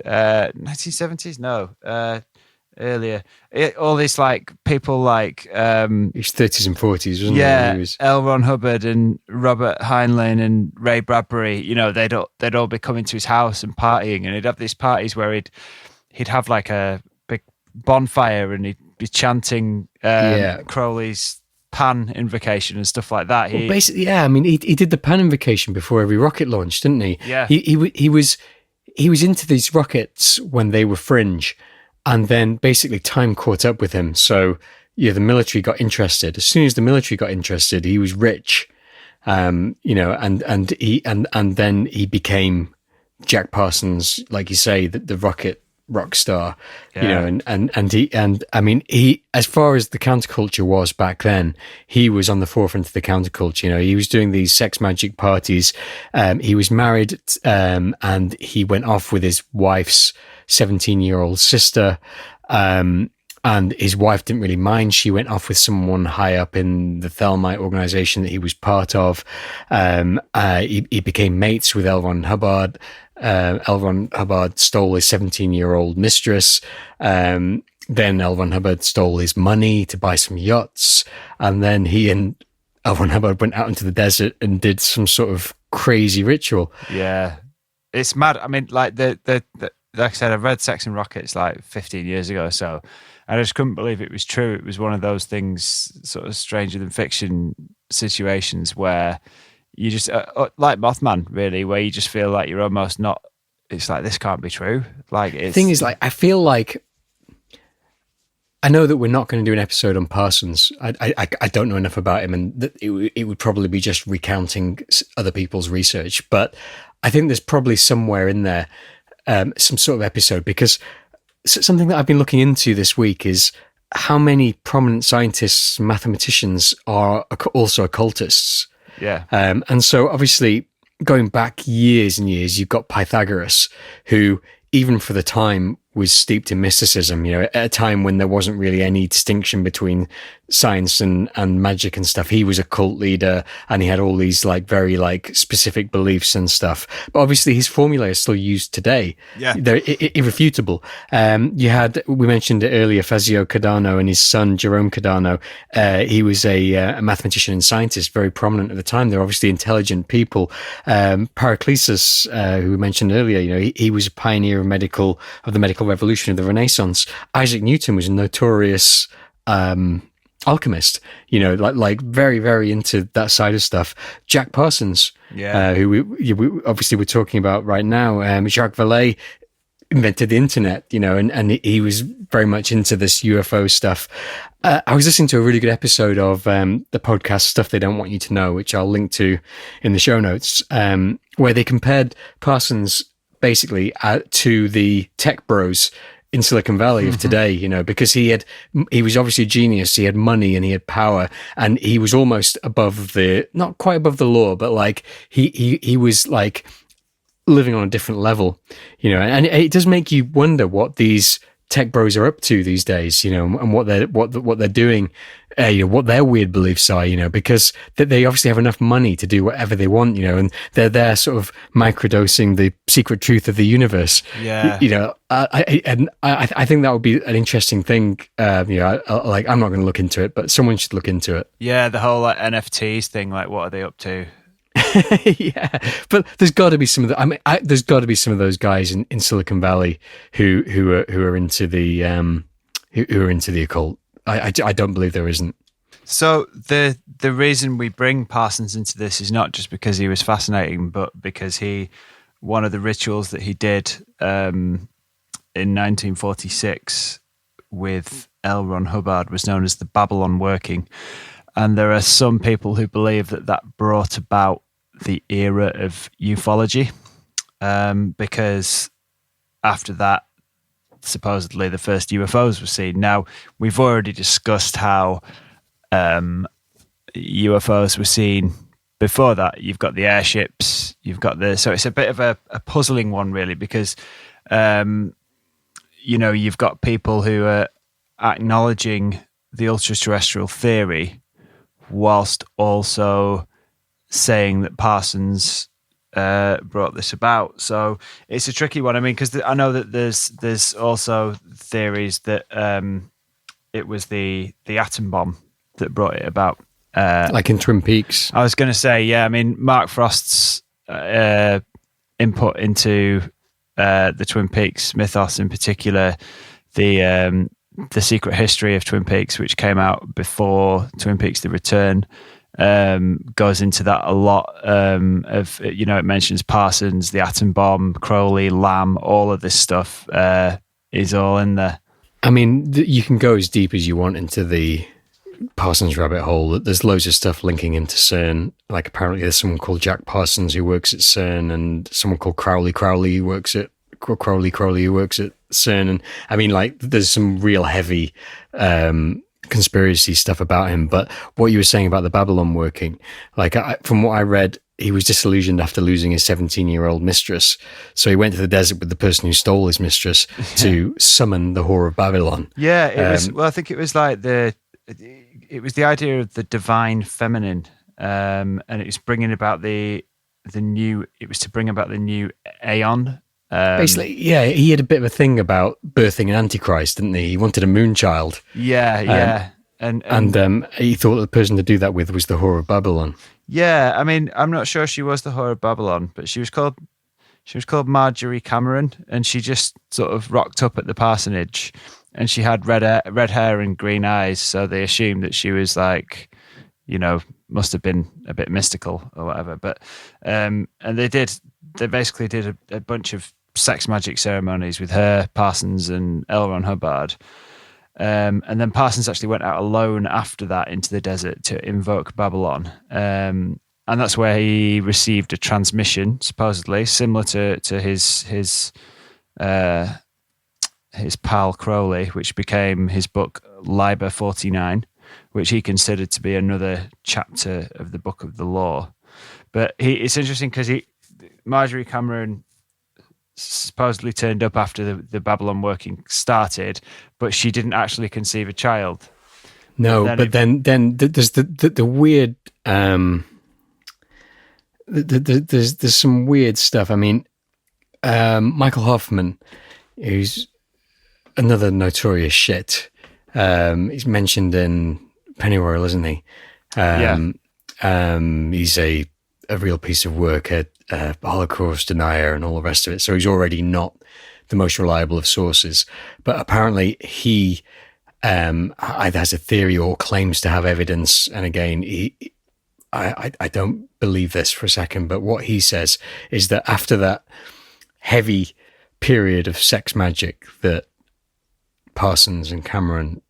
earlier. All these like people like his 30s and 40s, wasn't yeah, he? Was... L. Ron Hubbard and Robert Heinlein and Ray Bradbury. You know, they'd all be coming to his house and partying, and he'd have these parties where he'd have like a big bonfire, and he'd be chanting Crowley's Pan invocation and stuff like that. Well, basically, yeah. I mean, he did the Pan invocation before every rocket launched, didn't he? Yeah. He was into these rockets when they were fringe. And then basically time caught up with him. So, yeah, the military got interested. As soon as the military got interested, he was rich, and then he became Jack Parsons, like you say, the rock star, yeah. and I mean, he, as far as the counterculture was back then, he was on the forefront of the counterculture. You know, he was doing these sex magic parties. He was married, and he went off with his wife's 17-year-old sister, and his wife didn't really mind. She went off with someone high up in the Thelmite organization that he was part of. He became mates with L. Ron Hubbard. L. Ron Hubbard stole his 17-year-old mistress. Then L. Ron Hubbard stole his money to buy some yachts, and then he and L. Ron Hubbard went out into the desert and did some sort of crazy ritual. Yeah, it's mad. I mean, like like I said, I've read Sex and Rockets like 15 years ago or so. I just couldn't believe it was true. It was one of those things, sort of stranger than fiction situations where you just, like Mothman, really, where you just feel like you're almost not, it's like, this can't be true. Like, the thing is, like, I feel like, I know that we're not going to do an episode on Parsons. I don't know enough about him, and it would probably be just recounting other people's research. But I think there's probably somewhere in there some sort of episode, because something that I've been looking into this week is how many prominent scientists, mathematicians are also occultists. Yeah. And so obviously going back years and years, you've got Pythagoras, who even for the time was steeped in mysticism, you know, at a time when there wasn't really any distinction between science and magic and stuff. He was a cult leader, and he had all these like very like specific beliefs and stuff. But obviously his formula is still used today. Yeah. They're irrefutable. We mentioned it earlier, Fazio Cardano and his son, Jerome Cardano. He was a mathematician and scientist, very prominent at the time. They're obviously intelligent people. Paracelsus, who we mentioned earlier, you know, he was a pioneer of the medical revolution of the Renaissance. Isaac Newton was a notorious alchemist, you know, like very, very into that side of stuff. Jack Parsons, who we obviously we're talking about right now, Jacques Vallée invented the internet, you know, and he was very much into this UFO stuff. I was listening to a really good episode of the podcast Stuff They Don't Want You to Know, which I'll link to in the show notes, where they compared Parsons basically to the tech bros in Silicon Valley of today, you know, because he was obviously a genius. He had money and he had power, and he was almost not quite above the law, but like he was like living on a different level, you know, and it does make you wonder what these tech bros are up to these days, you know, and what they're doing, you know, what their weird beliefs are, you know, because they obviously have enough money to do whatever they want, you know, and they're there sort of microdosing the secret truth of the universe. Yeah, you know, I think that would be an interesting thing. You know, I'm not going to look into it, but someone should look into it. Yeah, the whole like NFTs thing, like what are they up to? Yeah, but there's got to be some of the. There's got to be some of those guys in Silicon Valley who are into the who are into the occult. I don't believe there isn't. So the reason we bring Parsons into this is not just because he was fascinating, but because one of the rituals that he did in 1946 with L. Ron Hubbard was known as the Babalon working. And there are some people who believe that brought about the era of ufology, because after that, supposedly the first UFOs were seen. Now, we've already discussed how UFOs were seen before that. You've got the airships, so it's a bit of a puzzling one, really, because you've got people who are acknowledging the ultra-terrestrial theory whilst also saying that Parsons brought this about. So it's a tricky one. I mean, because I know that there's also theories that it was the atom bomb that brought it about. Like in Twin Peaks. I was going to say, yeah. I mean, Mark Frost's input into the Twin Peaks mythos, in particular, the Secret History of Twin Peaks, which came out before Twin Peaks: The Return, goes into that a lot. It mentions Parsons, the atom bomb, Crowley, Lamb, all of this stuff is all in there. I mean, you can go as deep as you want into the Parsons rabbit hole. There's loads of stuff linking him to CERN. Like, apparently there's someone called Jack Parsons who works at CERN, and someone called Crowley who works at CERN. And I mean, like, there's some real heavy conspiracy stuff about him. But what you were saying about the Babalon working, like, from what I read, he was disillusioned after losing his 17-year-old mistress. So he went to the desert with the person who stole his mistress to summon the Whore of Babylon. Yeah, it was. Well, I think it was like it was the idea of the divine feminine, and it was bringing about the new. It was to bring about the new aeon. Basically, yeah, he had a bit of a thing about birthing an antichrist, didn't he? He wanted a moon child. Yeah. And he thought the person to do that with was the Whore of Babylon. Yeah, I mean, I'm not sure she was the Whore of Babylon, but she was called Marjorie Cameron, and she just sort of rocked up at the parsonage, and she had red hair and green eyes, so they assumed that she was like, must have been a bit mystical or whatever. But and they basically did a bunch of sex magic ceremonies with her, Parsons, and L. Ron Hubbard. And then Parsons actually went out alone after that into the desert to invoke Babalon. And that's where he received a transmission, supposedly, similar to his pal Crowley, which became his book Liber 49, which he considered to be another chapter of the Book of the Law. But it's interesting because Marjorie Cameron supposedly turned up after the Babalon working started, but she didn't actually conceive a child. No, but then there's the weird. There's some weird stuff. I mean, Michael Hoffman, who's another notorious shit. He's mentioned in Pennyroyal, isn't he? Yeah. He's a real piece of work, a Holocaust denier and all the rest of it. So he's already not the most reliable of sources. But apparently he either has a theory or claims to have evidence. And again, I don't believe this for a second, but what he says is that after that heavy period of sex magic that Parsons and Cameron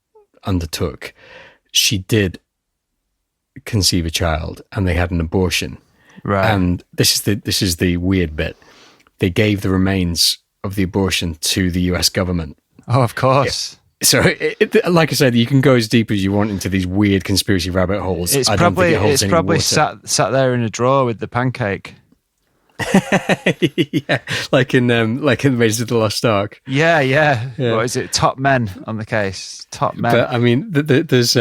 undertook, she did conceive a child and they had an abortion. Right. And this is the weird bit. They gave the remains of the abortion to the US government. Oh, of course. So, like I said, you can go as deep as you want into these weird conspiracy rabbit holes. It's I probably don't think it holds any water. sat there in a drawer with the pancake. Yeah, like in Raiders of the Lost Ark. Yeah. What is it? Top men on the case. Top men. But I mean, there's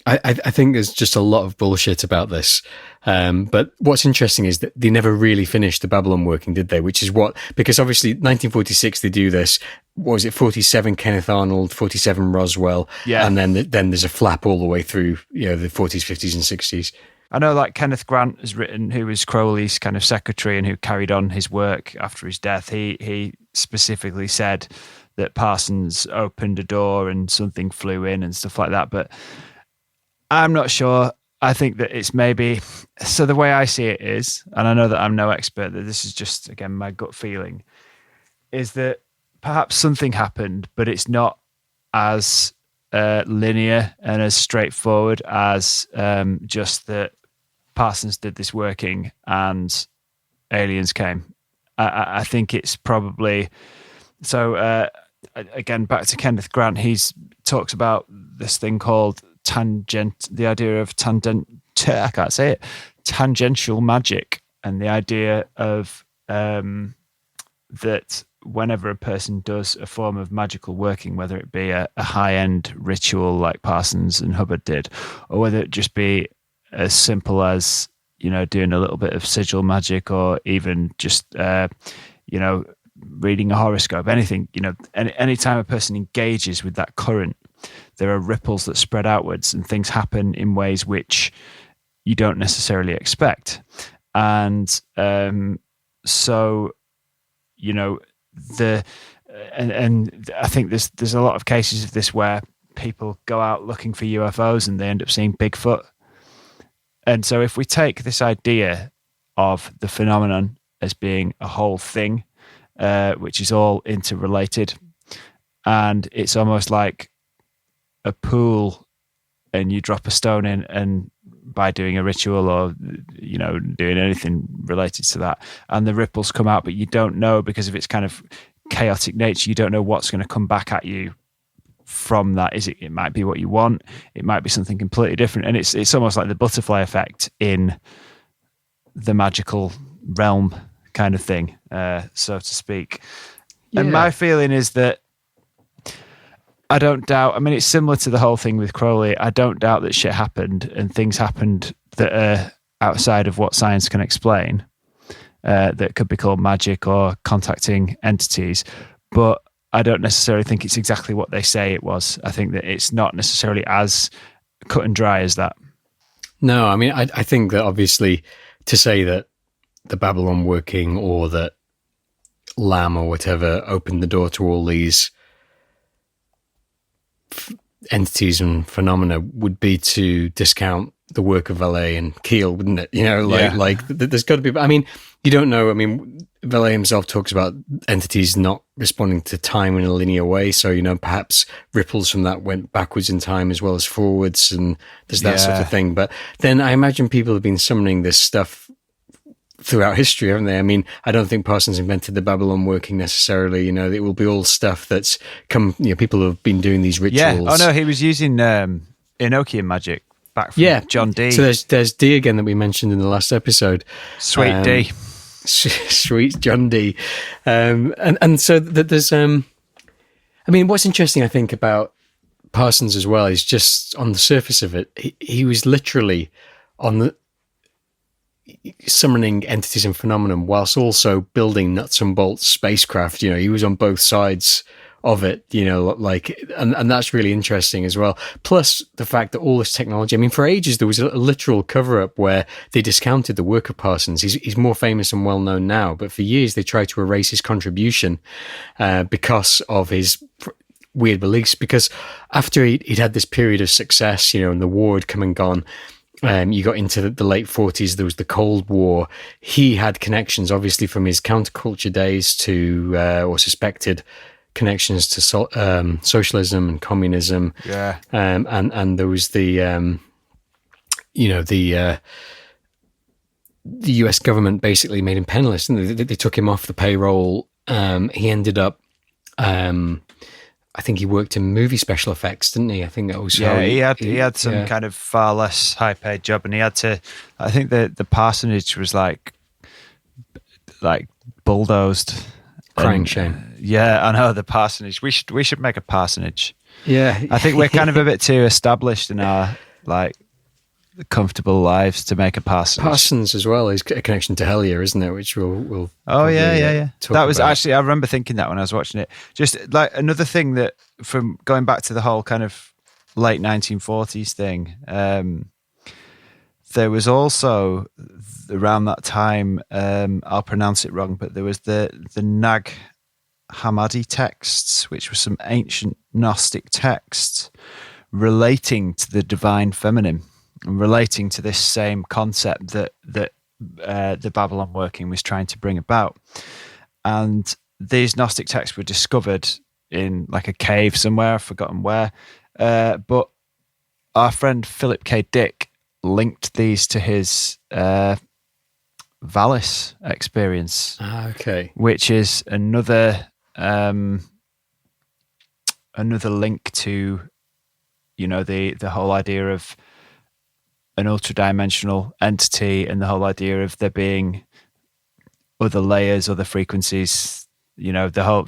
I think there's just a lot of bullshit about this. But what's interesting is that they never really finished the Babalon working, did they? Which is because obviously 1946 they do this. What was it? 47 Kenneth Arnold, 47 Roswell, yeah, and then there's a flap all the way through, the 40s, 50s, and 60s. I know, like Kenneth Grant has written, who was Crowley's kind of secretary and who carried on his work after his death. He specifically said that Parsons opened a door and something flew in and stuff like that. But I'm not sure. I think that it's maybe, so the way I see it is, and I know that I'm no expert, that this is just, again, my gut feeling, is that perhaps something happened, but it's not as linear and as straightforward as just that Parsons did this working and aliens came. I think it's probably, so again, back to Kenneth Grant, he's talks about this thing called the idea of tangential magic, and the idea of that whenever a person does a form of magical working, whether it be a high-end ritual like Parsons and Hubbard did, or whether it just be as simple as, doing a little bit of sigil magic, or even just, reading a horoscope, anything, any time a person engages with that current, there are ripples that spread outwards and things happen in ways which you don't necessarily expect. And so, and I think there's a lot of cases of this where people go out looking for UFOs and they end up seeing Bigfoot. And so if we take this idea of the phenomenon as being a whole thing, which is all interrelated, and it's almost like a pool, and you drop a stone in, and by doing a ritual or doing anything related to that, and the ripples come out, but you don't know, because of its kind of chaotic nature, you don't know what's going to come back at you from that. It might be what you want, it might be something completely different, and it's almost like the butterfly effect in the magical realm kind of thing, so to speak. Yeah. And my feeling is that I don't doubt, it's similar to the whole thing with Crowley. I don't doubt that shit happened and things happened that are outside of what science can explain, that could be called magic or contacting entities. But I don't necessarily think it's exactly what they say it was. I think that it's not necessarily as cut and dry as that. No, I think that obviously to say that the Babalon working or that Lamb or whatever opened the door to all these entities and phenomena would be to discount the work of Vayse and Keel, wouldn't it? There's got to be, you don't know. Vayse himself talks about entities not responding to time in a linear way. So, perhaps ripples from that went backwards in time as well as forwards, and there's that sort of thing. But then I imagine people have been summoning this stuff throughout history, haven't they? I don't think Parsons invented the Babalon working necessarily. It will be all stuff that's come, people have been doing these rituals. Yeah. Oh no, he was using Enochian magic back from John Dee. So there's Dee again that we mentioned in the last episode. Sweet Dee. Sweet John Dee. And so there's, what's interesting, I think, about Parsons as well is just on the surface of it, he was literally on the summoning entities and phenomenon whilst also building nuts and bolts spacecraft. He was on both sides of it, and that's really interesting as well. Plus the fact that all this technology, for ages there was a literal cover-up where they discounted the work of Parsons. He's more famous and well-known now, but for years they tried to erase his contribution because of his weird beliefs, because after he'd had this period of success, and the war had come and gone, you got into the late 40s, there was the Cold War. He had connections, obviously, from his counterculture days to, or suspected connections to socialism and communism. Yeah. And there was the US government basically made him penniless, and they took him off the payroll. He ended up, I think he worked in movie special effects, didn't he? I think that was he had some kind of far less high paid job, and he had to. I think the parsonage was like bulldozed. Crying shame. Yeah, I know, the parsonage. We should make a parsonage. Yeah, I think we're kind of a bit too established in our comfortable lives to make a parsonage. Parsons as well is a connection to Hellier, isn't it? Which we'll yeah. That was actually, I remember thinking that when I was watching it. Just like another thing that, from going back to the whole kind of late 1940s thing, there was also around that time, I'll pronounce it wrong, but there was the Nag Hammadi texts, which were some ancient Gnostic texts relating to the divine feminine, and relating to this same concept that the Babalon working was trying to bring about. And these Gnostic texts were discovered in like a cave somewhere, I've forgotten where, but our friend Philip K. Dick linked these to his Vayse experience. Okay. Which is another link to, the whole idea of an ultra-dimensional entity, and the whole idea of there being other layers, other frequencies. The whole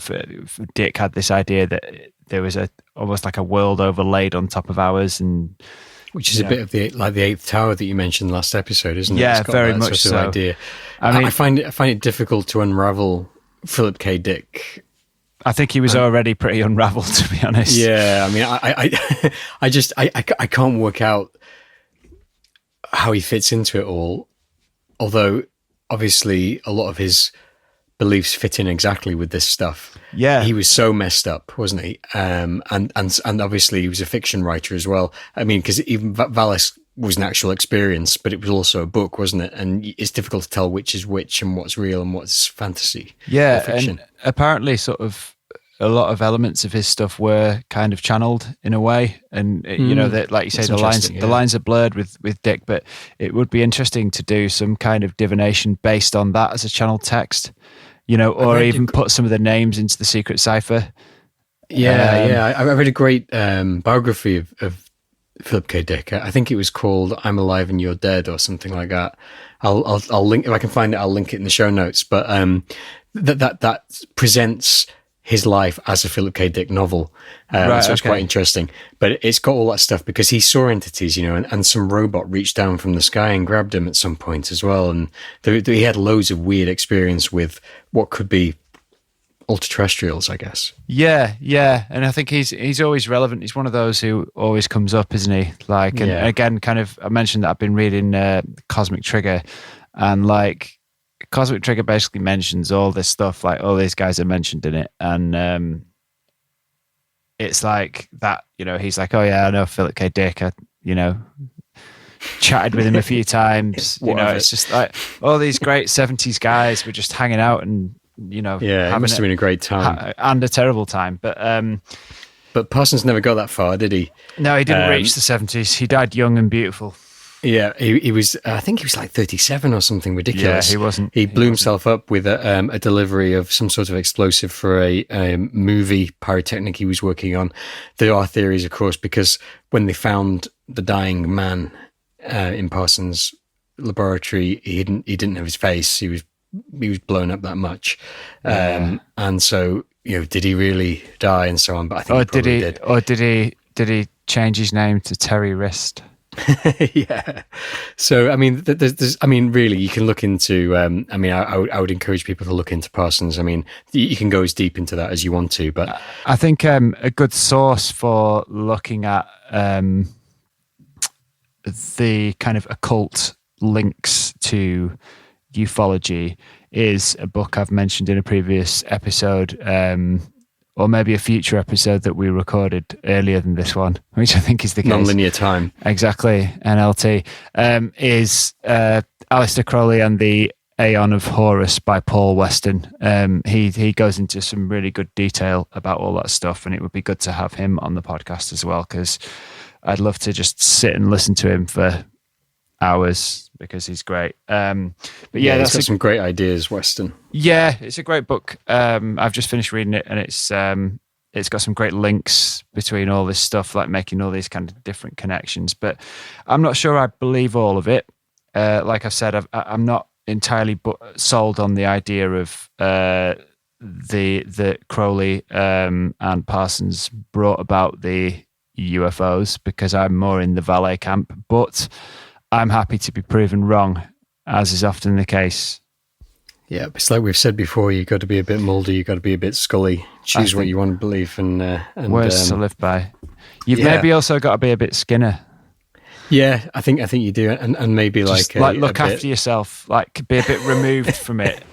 Dick had this idea that there was almost like a world overlaid on top of ours, and which is a bit of the eighth tower that you mentioned last episode, isn't it? Yeah, it's got very that much sort of so. idea. I mean, I find it difficult to unravel Philip K. Dick. I think he was already pretty unraveled, to be honest. Yeah, I mean, I can't work out how he fits into it all. Although, obviously, a lot of his beliefs fit in exactly with this stuff. Yeah, he was so messed up, wasn't he? And obviously he was a fiction writer as well. I mean, because even Vayse was an actual experience, but it was also a book, wasn't it? And it's difficult to tell which is which and what's real and what's fantasy. Yeah, or fiction. and apparently, sort of a lot of elements of his stuff were kind of channeled in a way, and that, like you say, the lines are blurred with Dick, but it would be interesting to do some kind of divination based on that as a channeled text. Or even put some of the names into the secret cipher. Yeah. I read a great biography of Philip K. Dick. I think it was called "I'm Alive and You're Dead" or something like that. I'll link, if I can find it. I'll link it in the show notes. But that presents his life as a Philip K. Dick novel. So it's quite interesting. But it's got all that stuff because he saw entities, and some robot reached down from the sky and grabbed him at some point as well. And he had loads of weird experience with what could be ultra-terrestrials, I guess. Yeah. And I think he's always relevant. He's one of those who always comes up, isn't he? Like, and again, kind of, I mentioned that I've been reading Cosmic Trigger, and like, Cosmic Trigger basically mentions all this stuff, like all these guys are mentioned in it, and it's like that. He's like, oh yeah, I know Philip K. Dick. I chatted with him a few times. It's just like all these great 70s guys were just hanging out, and it must have been a great time and a terrible time. But Parsons never got that far, did he? No, he didn't reach the 70s. He died young and beautiful. Yeah, he was. I think he was like 37 or something ridiculous. Yeah, he wasn't. He blew himself up with a delivery of some sort of explosive for a movie pyrotechnic he was working on. There are theories, of course, because when they found the dying man in Parsons' laboratory, he didn't have his face. He was blown up that much, and so did he really die and so on? But I think he probably did. Or did he change his name to Terry Wrist? Yeah. So, I mean, really, you can look into, I would encourage people to look into Parsons. I mean, you can go as deep into that as you want to, but I think a good source for looking at the kind of occult links to ufology is a book I've mentioned in a previous episode, or maybe a future episode that we recorded earlier than this one, which I think is the case. Nonlinear time. Exactly, NLT, is Aleister Crowley and the Aeon of Horus by Paul Weston. He goes into some really good detail about all that stuff, and it would be good to have him on the podcast as well, because I'd love to just sit and listen to him for hours, because he's great. But yeah, he's got some great ideas, Weston. Yeah, it's a great book. I've just finished reading it, and it's got some great links between all this stuff, like making all these kind of different connections. But I'm not sure I believe all of it. Like I said, I'm not entirely sold on the idea of the Crowley and Parsons brought about the UFOs, because I'm more in the Vayse camp, but I'm happy to be proven wrong, as is often the case. Yeah, it's like we've said before, you've got to be a bit mouldy, you've got to be a bit Scully, choose what you want to believe, and words to live by. You've maybe also got to be a bit Skinner. Yeah, I think you do, and maybe just like look after yourself, like be a bit removed from it,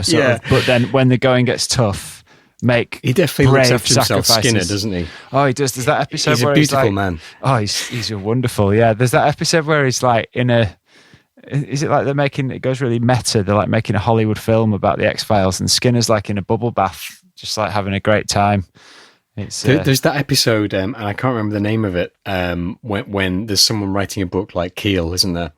sort of. But then when the going gets tough, make He definitely brave looks after himself, sacrifices. Skinner, doesn't he? Oh, he does. There's that episode He's a where beautiful he's like, man. oh, he's a wonderful. Yeah, there's that episode where he's like in a. Is it like they're making? It goes really meta. They're like making a Hollywood film about the X-Files, and Skinner's like in a bubble bath, just like having a great time. It's There's that episode, and I can't remember the name of it. When there's someone writing a book like Keel, isn't there?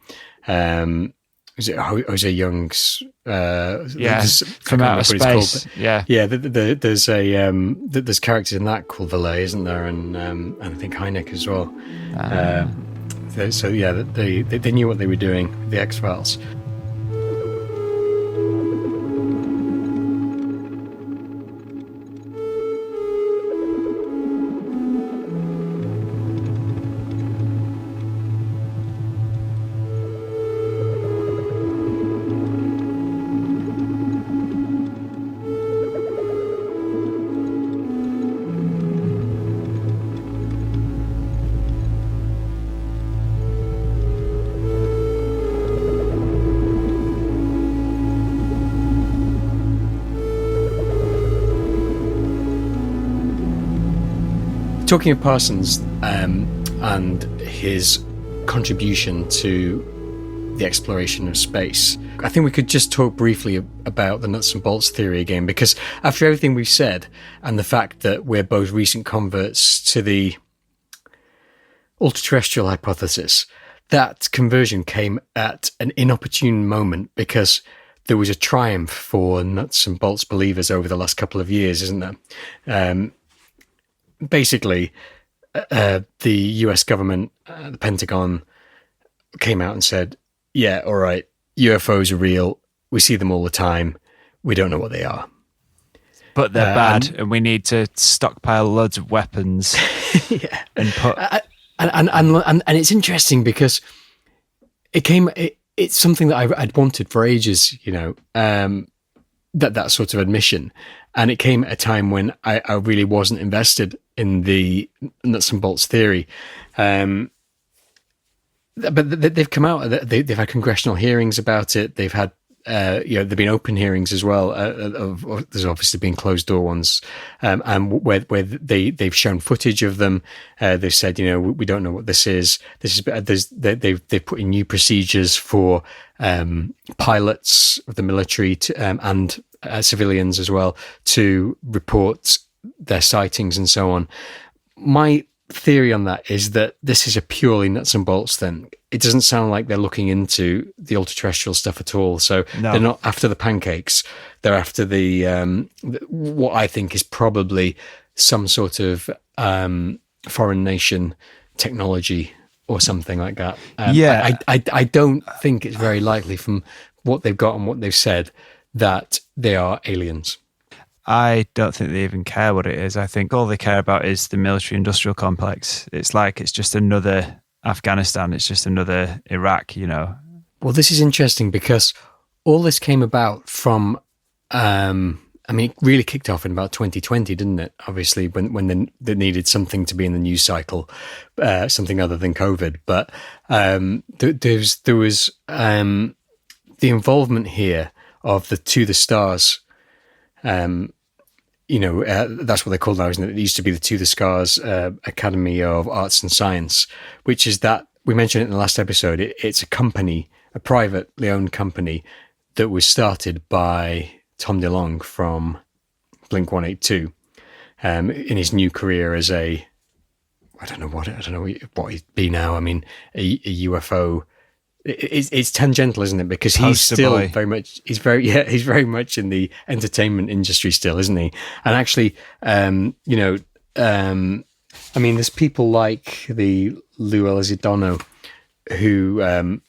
Is it Jose Young's? From outer space. Yeah. There's there's characters in that called Vayse, isn't there? And I think Hynek as well. So yeah, they knew what they were doing with the X-Files. Talking of Parsons and his contribution to the exploration of space, I think we could just talk briefly about the nuts and bolts theory again, because after everything we've said and the fact that we're both recent converts to the ultraterrestrial hypothesis, that conversion came at an inopportune moment because there was a triumph for nuts and bolts believers over the last couple of years, isn't there? Basically, the US government, the Pentagon, came out and said, yeah, all right, UFOs are real. We see them all the time. We don't know what they are. But they're bad, and we need to stockpile loads of weapons. Yeah. And put... And it's interesting because it's something that I'd wanted for ages, that sort of admission. And it came at a time when I really wasn't invested in the nuts and bolts theory. But they've come out, they've had congressional hearings about it. They've had, there've been open hearings as well. There's obviously been closed door ones, and where they've shown footage of them. They've said, we don't know what this is. They've put in new procedures for pilots of the military and civilians as well to report their sightings and so on. My theory on that is that this is a purely nuts and bolts thing. It doesn't sound like they're looking into the ultra-terrestrial stuff at all. So They're not after the pancakes. They're after the what I think is probably some sort of foreign nation technology or something like that. I don't think it's very likely from what they've got and what they've said that they are aliens. I don't think they even care what it is. I think all they care about is the military-industrial complex. It's like it's just another Afghanistan. It's just another Iraq, Well, this is interesting because all this came about from, it really kicked off in about 2020, didn't it? Obviously, when they needed something to be in the news cycle, something other than COVID. But there was the involvement here of the To the Stars. That's what they call now, isn't it? It used to be the To the Stars Academy of Arts and Science, which is that, we mentioned it in the last episode, it's a company, a privately owned company that was started by Tom DeLonge from Blink-182 in his new career as I don't know what he'd be now. A UFO. It's tangential, isn't it? Because he's still very much, he's very much in the entertainment industry still, isn't he? And actually, there's people like the Lou Elizondo who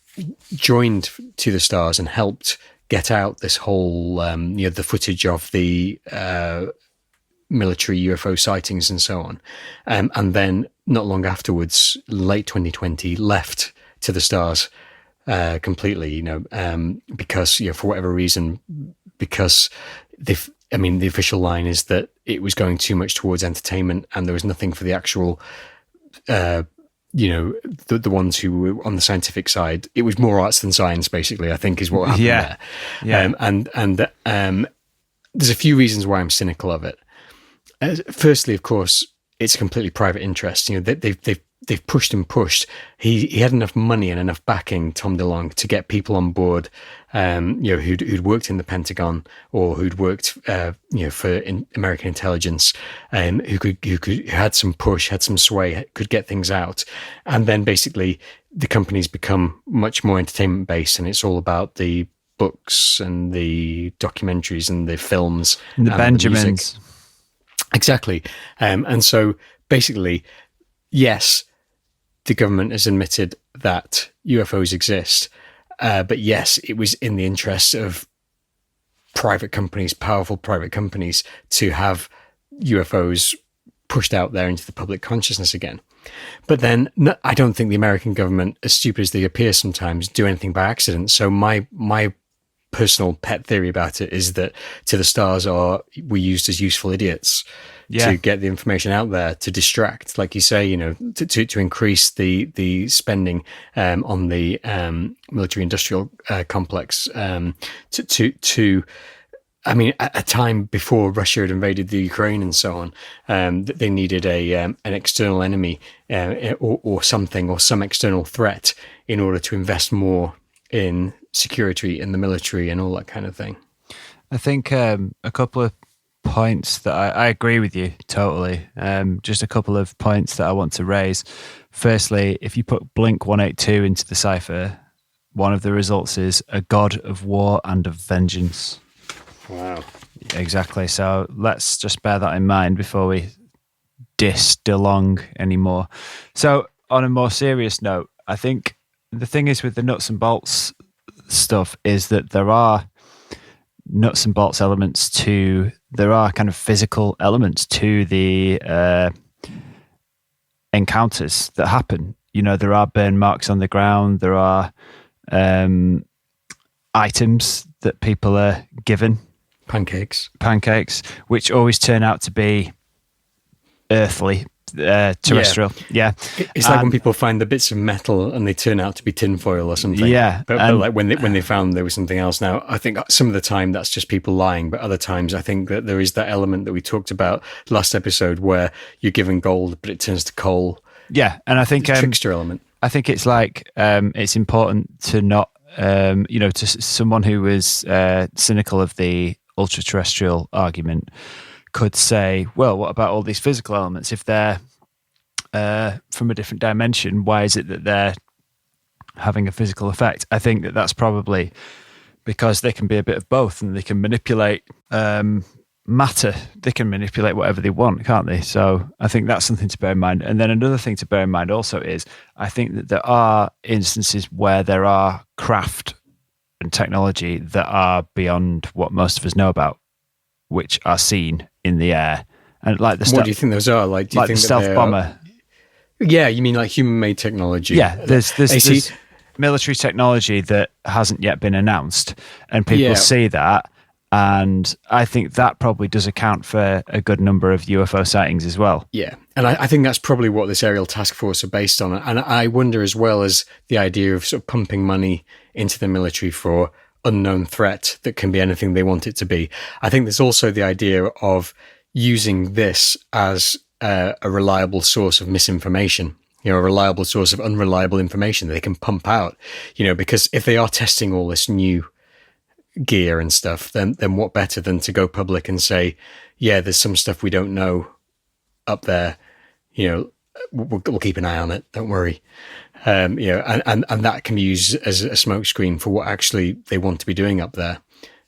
joined To the Stars and helped get out this whole, the footage of the military UFO sightings and so on. And then not long afterwards, late 2020, left To the Stars completely, because for whatever reason, because the official line is that it was going too much towards entertainment and there was nothing for the actual, the ones who were on the scientific side. It was more arts than science, basically, I think is what happened there. Yeah. And there's a few reasons why I'm cynical of it. Firstly, of course, it's a completely private interest. They've pushed and pushed. He had enough money and enough backing, Tom DeLonge, to get people on board, who'd worked in the Pentagon or who'd worked, for American intelligence, who had some push, had some sway, could get things out, and then basically the company's become much more entertainment based, and it's all about the books and the documentaries and the films and the Benjamins. The music. Exactly, and so basically, yes. The government has admitted that UFOs exist, but yes, it was in the interest of private companies, powerful private companies, to have UFOs pushed out there into the public consciousness again. But then I don't think the American government, as stupid as they appear sometimes, do anything by accident. So my personal pet theory about it is that To the Stars were used as useful idiots. To get the information out there, to distract, like you say, to increase the spending on the military-industrial complex. At a time before Russia had invaded the Ukraine and so on, they needed an external enemy or something, or some external threat, in order to invest more in security in the military and all that kind of thing. I think a couple of points that I agree with you totally. Just a couple of points that I want to raise. Firstly, if you put Blink 182 into the Cipher, one of the results is a god of war and of vengeance. Wow. Exactly. So let's just bear that in mind before we diss DeLonge anymore. So on a more serious note, I think the thing is with the nuts and bolts stuff is that there are nuts and bolts elements there are kind of physical elements to the encounters that happen. There are burn marks on the ground. There are items that people are given. Pancakes, which always turn out to be earthly, terrestrial. Yeah. It's like when people find the bits of metal and they turn out to be tinfoil or something. Yeah. But like when they found there was something else. Now, I think some of the time that's just people lying, but other times I think that there is that element that we talked about last episode where you're given gold, but it turns to coal. Yeah. And I think trickster element. I think it's like it's important to not, to someone who was cynical of the ultra-terrestrial argument could say, well, what about all these physical elements? If they're from a different dimension, why is it that they're having a physical effect? I think that that's probably because they can be a bit of both, and they can manipulate matter. They can manipulate whatever they want, can't they? So I think that's something to bear in mind. And then another thing to bear in mind also is I think that there are instances where there are craft and technology that are beyond what most of us know about, which are seen in the air. And like the what do you think those are? Like, do you think the stealth bomber? Yeah, you mean like human-made technology? Yeah, there's military technology that hasn't yet been announced, and people see that, and I think that probably does account for a good number of UFO sightings as well. Yeah, and I think that's probably what this aerial task force are based on. And I wonder, as well as the idea of sort of pumping money into the military for unknown threat that can be anything they want it to be. I think there's also the idea of using this as a reliable source of misinformation, a reliable source of unreliable information that they can pump out, because if they are testing all this new gear and stuff, then what better than to go public and say, yeah, there's some stuff we don't know up there, we'll keep an eye on it, don't worry. And that can be used as a smokescreen for what actually they want to be doing up there.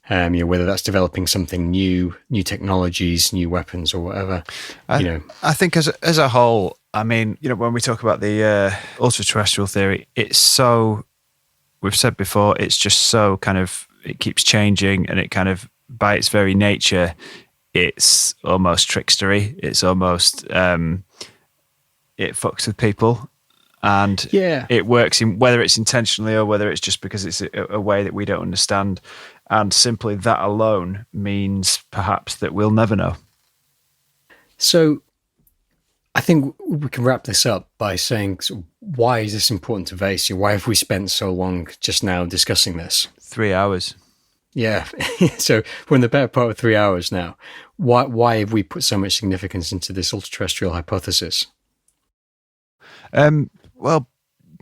Whether that's developing something new technologies, new weapons, or whatever. I think as a whole, I mean, when we talk about the ultra-terrestrial theory, it's so, we've said before, it's just so kind of, it keeps changing, and it kind of, by its very nature, it's almost trickstery. It's almost, it fucks with people. And it works in whether it's intentionally or whether it's just because it's a way that we don't understand. And simply that alone means perhaps that we'll never know. So I think we can wrap this up by saying, why is this important to Vayse? Why have we spent so long just now discussing this? 3 hours. Yeah. So we're in the better part of 3 hours now. why have we put so much significance into this ultra-terrestrial hypothesis? Well,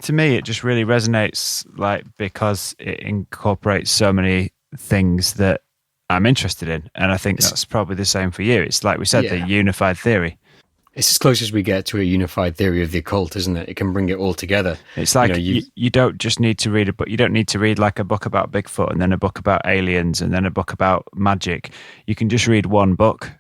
to me, it just really resonates, like, because it incorporates so many things that I'm interested in, and I think that's probably the same for you. It's like we said, the unified theory. It's as close as we get to a unified theory of the occult, isn't it? It can bring it all together. It's like you don't just need to read a book. You don't need to read like a book about Bigfoot and then a book about aliens and then a book about magic. You can just read one book.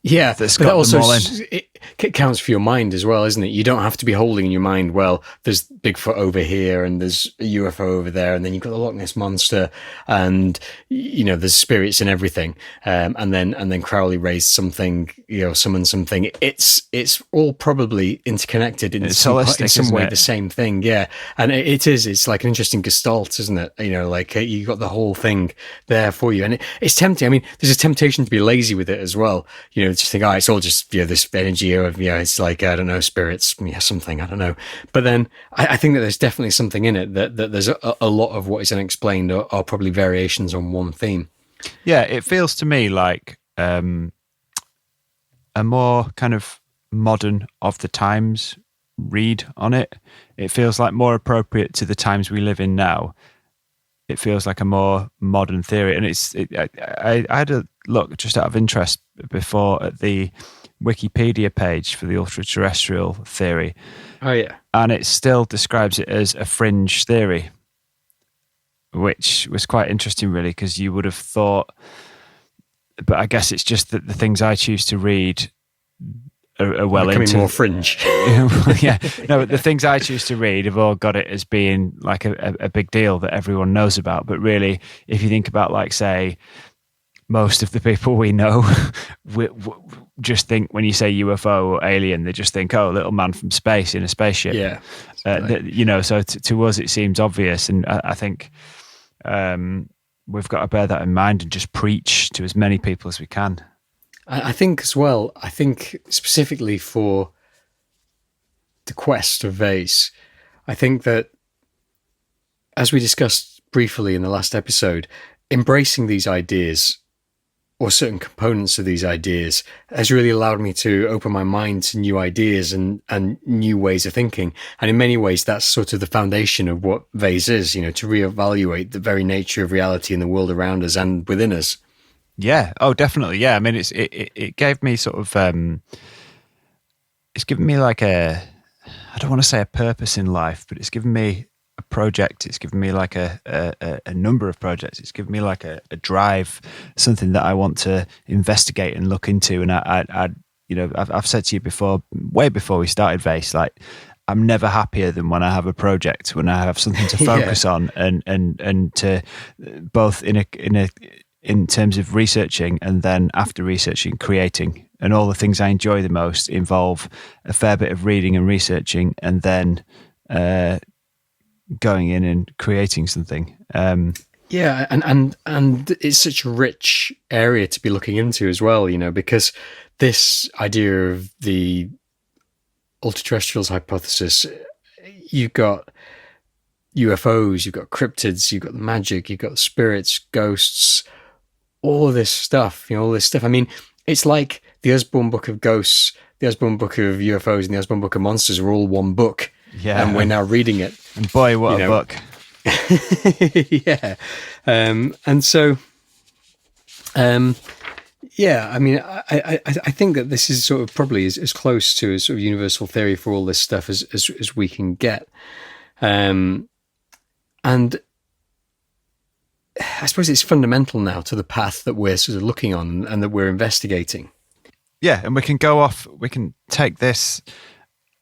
Yeah, that's but got that also them all in. It counts for your mind as well, isn't it? You don't have to be holding in your mind, well, there's Bigfoot over here and there's a UFO over there, and then you've got the Loch Ness Monster, and there's spirits and everything. And then Crowley raised something, summoned something. It's all probably interconnected in some way, the same thing. Yeah, and it's like an interesting gestalt, isn't it? You got the whole thing there for you, and it's tempting. I mean, there's a temptation to be lazy with it as well. Just think, it's all just this energy of it's like, I don't know, spirits, something, I don't know. But then I think that there's definitely something in it, that there's a lot of what is unexplained are probably variations on one theme. Yeah, it feels to me like a more kind of modern of the times read on it. It feels like more appropriate to the times we live in now. It feels like a more modern theory, and I had a look just out of interest before at the Wikipedia page for the ultra-terrestrial theory. Oh yeah, and it still describes it as a fringe theory, which was quite interesting, really, because you would have thought. But I guess it's just that the things I choose to read are well becoming into more fringe. Yeah, no, the things I choose to read have all got it as being like a big deal that everyone knows about. But really, if you think about, like, say, most of the people we know, we just think when you say UFO or alien, they just think, oh, little man from space in a spaceship. Yeah, so to us it seems obvious, and I think we've got to bear that in mind and just preach to as many people as we can. I think as well, specifically for the quest of Vayse, I think that, as we discussed briefly in the last episode, embracing these ideas or certain components of these ideas has really allowed me to open my mind to new ideas and new ways of thinking. And in many ways, that's sort of the foundation of what Vayse is, to reevaluate the very nature of reality in the world around us and within us. Yeah. Oh, definitely. Yeah. I mean, it gave me sort of, it's given me like I don't want to say a purpose in life, but it's given me a project. It's given me like a number of projects. It's given me like a drive, something that I want to investigate and look into. And I've said to you before, way before we started Vayse, like, I'm never happier than when I have a project, when I have something to focus on, and to both in terms of researching and then after researching, creating. And all the things I enjoy the most involve a fair bit of reading and researching, and then going in and creating something. Yeah, and it's such a rich area to be looking into as well, because this idea of the ultra-terrestrials hypothesis, you've got UFOs, you've got cryptids, you've got the magic, you've got spirits, ghosts, all this stuff, I mean, it's like the Usborne Book of Ghosts, the Usborne Book of UFOs, and the Usborne Book of Monsters are all one book. Yeah. And we're now reading it. And boy, what a book. Yeah. And so, yeah, I mean, I think that this is sort of probably as close to a sort of universal theory for all this stuff as we can get. And I suppose it's fundamental now to the path that we're sort of looking on and that we're investigating. Yeah, and we can go off, we can take this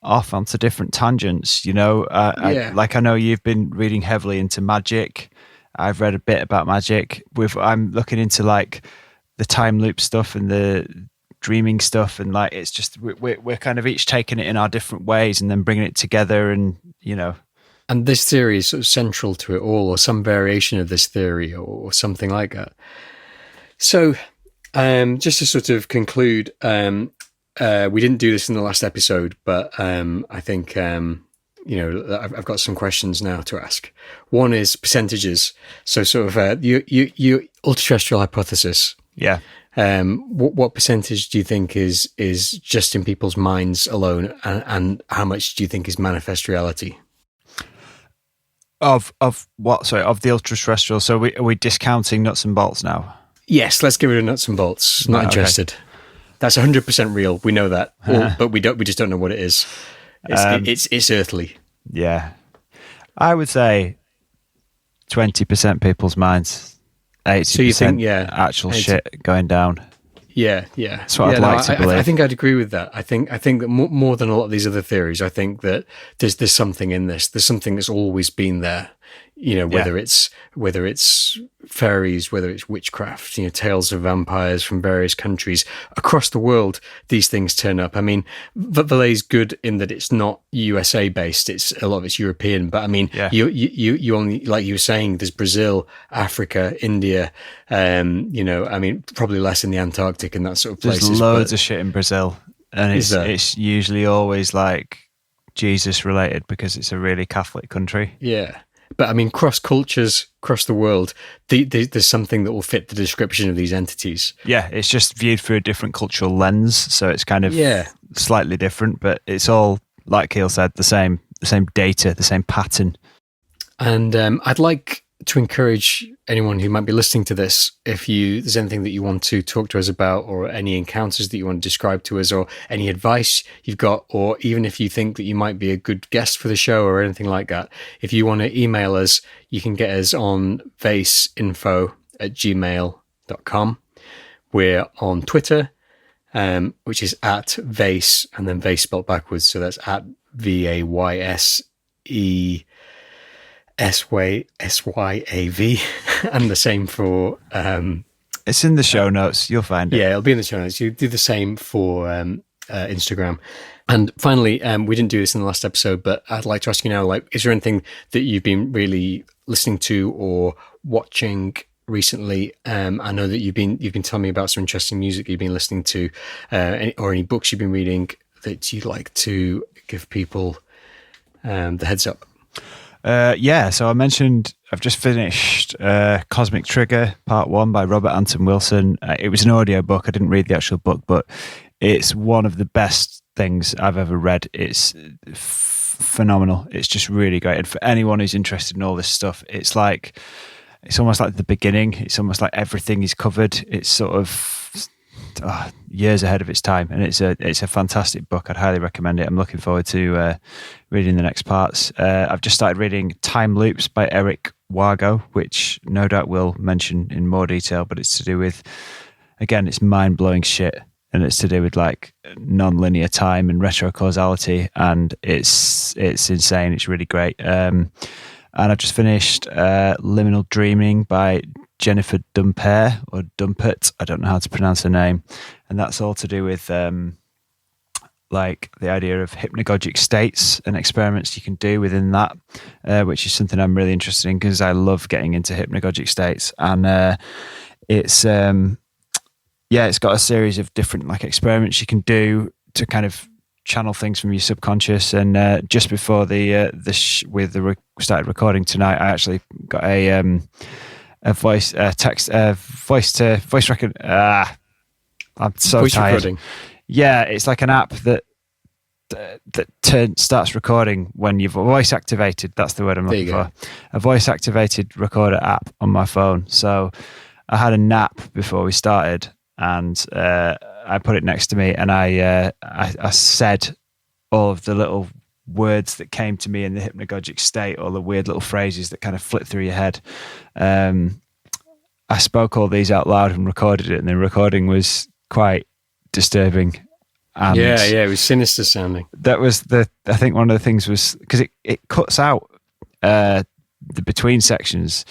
off onto different tangents, I know you've been reading heavily into magic. I've read a bit about magic. I'm looking into like the time loop stuff and the dreaming stuff, and like it's just we're kind of each taking it in our different ways and then bringing it together, and And this theory is sort of central to it all, or some variation of this theory, or something like that. So, just to sort of conclude, we didn't do this in the last episode, but I think I've got some questions now to ask. One is percentages. So, sort of, your ultra-terrestrial hypothesis. Yeah. What percentage do you think is just in people's minds alone, and how much do you think is manifest reality? Of what? Sorry, of the ultra-terrestrial. So are we discounting nuts and bolts now? Yes, let's get rid of nuts and bolts. Not interested. Okay. That's 100% real. We know that, but we just don't know what it is. It's earthly. Yeah, I would say 20% people's minds, 80% so you think, actual 80. Shit going down. Yeah. That's what I'd like to believe. I think I'd agree with that. I think that more than a lot of these other theories, I think that there's something in this. There's something that's always been there. Whether it's fairies, whether it's witchcraft, tales of vampires from various countries across the world, these things turn up. I mean, Valle's good in that it's not USA based; it's a lot of it's European. But I mean, you only, like you were saying, there's Brazil, Africa, India. I mean, probably less in the Antarctic and that sort of places. There's loads of shit in Brazil, and it's usually always like Jesus related because it's a really Catholic country. Yeah. But I mean, cross cultures, across the world, there's something that will fit the description of these entities. Yeah, it's just viewed through a different cultural lens, so it's kind of slightly different, but it's all, like Keel said, the same data, the same pattern. And I'd like to encourage anyone who might be listening to this, if there's anything that you want to talk to us about, or any encounters that you want to describe to us, or any advice you've got, or even if you think that you might be a good guest for the show or anything like that, if you want to email us, you can get us on vayse@gmail.com. We're on Twitter, which is at Vayse, and then Vayse spelled backwards, so that's at VAYSE SYAV, and the same for it's in the show notes, you'll find it. Yeah, it'll be in the show notes. You do the same for Instagram. And finally, we didn't do this in the last episode, but I'd like to ask you now, like, is there anything that you've been really listening to or watching recently? I know that you've been telling me about some interesting music you've been listening to, or any books you've been reading that you'd like to give people the heads up. So I mentioned I've just finished Cosmic Trigger Part 1 by Robert Anton Wilson. It was an audio book. I didn't read the actual book, but it's one of the best things I've ever read. It's phenomenal. It's just really great. And for anyone who's interested in all this stuff, it's almost like the beginning. It's almost like everything is covered. It's sort of years ahead of its time, and it's a fantastic book. I'd highly recommend it. I'm looking forward to reading the next parts. I've just started reading Time Loops by Eric Wargo, which no doubt we'll mention in more detail, but it's to do with, again, it's mind-blowing shit, and it's to do with like non-linear time and retrocausality, and it's insane. It's really great. And I've just finished Liminal Dreaming by Jennifer Dumpert, or Dumpert, I don't know how to pronounce her name, and that's all to do with like the idea of hypnagogic states and experiments you can do within that, which is something I'm really interested in because I love getting into hypnagogic states. And it's got a series of different like experiments you can do to kind of channel things from your subconscious. And just before we started recording tonight, I actually got a voice record. I'm so voice tired. Recording. Yeah, it's like an app that starts recording when you've voice activated. That's the word I'm looking for. A voice activated recorder app on my phone. So I had a nap before we started, and I put it next to me, and I said all of the little words that came to me in the hypnagogic state, all the weird little phrases that kind of flit through your head. I spoke all these out loud and recorded it, and the recording was quite disturbing. And it was sinister sounding. That was I think one of the things was because it cuts out the between sections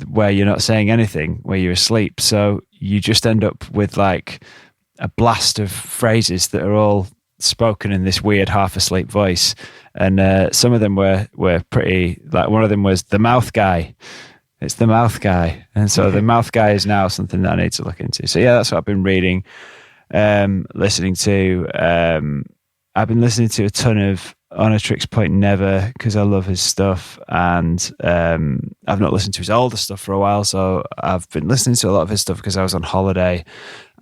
where you're not saying anything, where you're asleep. So you just end up with like a blast of phrases that are all spoken in this weird half asleep voice. And some of them were pretty, like one of them was the mouth guy. It's the mouth guy. And so the mouth guy is now something that I need to look into. So yeah, that's what I've been reading, listening to. I've been listening to a ton of on a Tricks Point never, because I love his stuff, and I've not listened to his older stuff for a while, so I've been listening to a lot of his stuff because I was on holiday,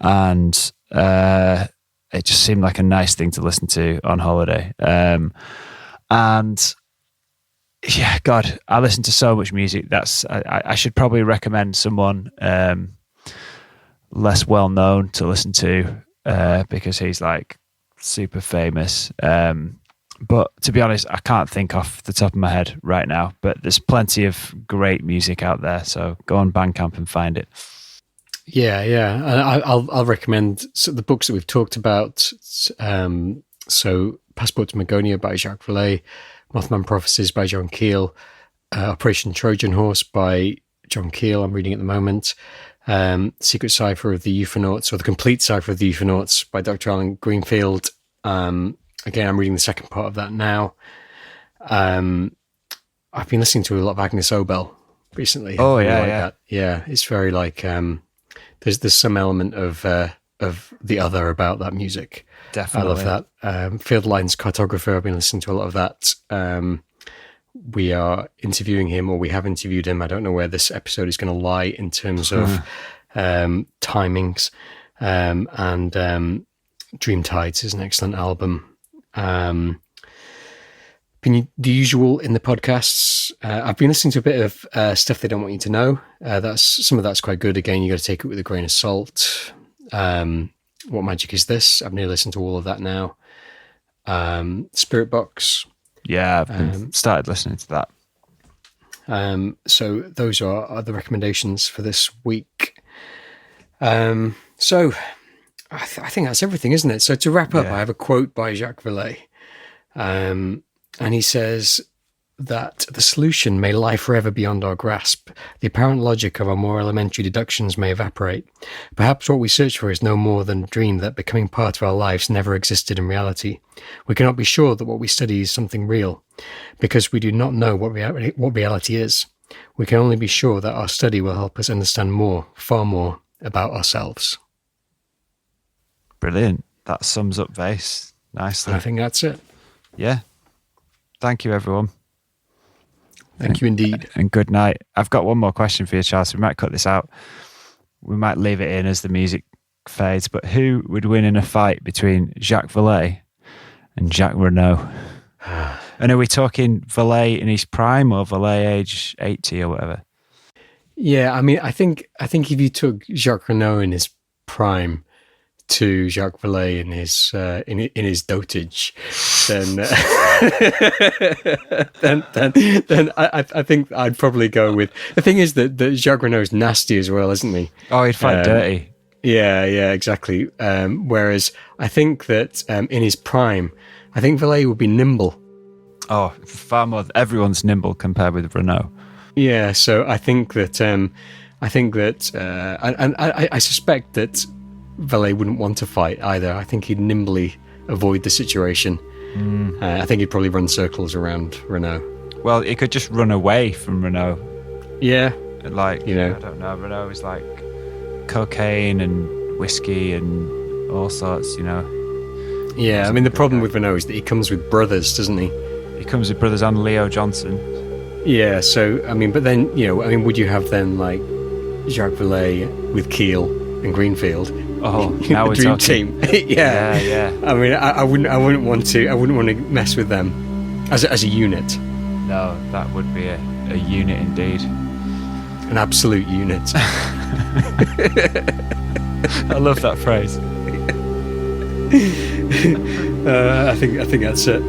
and it just seemed like a nice thing to listen to on holiday. And yeah, God, I listen to so much music. I should probably recommend someone less well known to listen to because he's like super famous. But to be honest, I can't think off the top of my head right now. But there's plenty of great music out there, so go on Bandcamp and find it. Yeah. I'll recommend the books that we've talked about. So Passport to Magonia by Jacques Vallée, Mothman Prophecies by John Keel, Operation Trojan Horse by John Keel, I'm reading at the moment, Secret Cipher of the UFOnauts, or The Complete Cipher of the UFOnauts by Dr. Allen Greenfield. Again, I'm reading the second part of that now. I've been listening to a lot of Agnes Obel recently. Oh, yeah, yeah. Yeah, it's very like, there's some element of the other about that music. Definitely. I love that. Field Lines Cartographer, I've been listening to a lot of that. We are interviewing him, or we have interviewed him. I don't know where this episode is going to lie in terms of timings. And Dreamtides is an excellent album. The usual in the podcasts. I've been listening to a bit of Stuff They Don't Want You to Know. Some of that's quite good. Again, you got to take it with a grain of salt. What Magic Is This? I've nearly listened to all of that now. Spirit Box. Yeah, I've started listening to that. So those are the recommendations for this week. So I think that's everything, isn't it? So to wrap up, I have a quote by Jacques Vallée. And he says that the solution may lie forever beyond our grasp. The apparent logic of our more elementary deductions may evaporate. Perhaps what we search for is no more than a dream that becoming part of our lives never existed in reality. We cannot be sure that what we study is something real, because we do not know what reality is. We can only be sure that our study will help us understand more, far more, about ourselves. Brilliant. That sums up Vayse nicely. I think that's it. Yeah. Thank you, everyone. Thank you indeed. And good night. I've got one more question for you, Charles. We might cut this out. We might leave it in as the music fades. But who would win in a fight between Jacques Vallée and Jacques Renault? And are we talking Vallée in his prime or Vallée age 80 or whatever? Yeah, I mean, I think if you took Jacques Renault in his prime to Jacques Vallée in his dotage, then then I think I'd probably go with. The thing is that Jacques Renault's nasty as well, isn't he? Oh, he'd fight dirty. Yeah, exactly. Whereas I think that in his prime, I think Vallée would be nimble. Oh, far more. Everyone's nimble compared with Renault. Yeah, so I think that I suspect that Vallée wouldn't want to fight either. I think he'd nimbly avoid the situation. I think he'd probably run circles around Renault. Well, he could just run away from Renault. Yeah. Like, I don't know, Renault is like cocaine and whiskey and all sorts, Yeah, I mean, the problem with Renault is that he comes with brothers, doesn't he? He comes with brothers and Leo Johnson. Yeah, so, I mean, but then, would you have then, like, Jacques Vallée with Keel and Greenfield? Oh, now we're dream talking. team. Yeah. I mean, I wouldn't want to mess with them as a unit. No, that would be a unit indeed. An absolute unit. I love that phrase. I think that's it.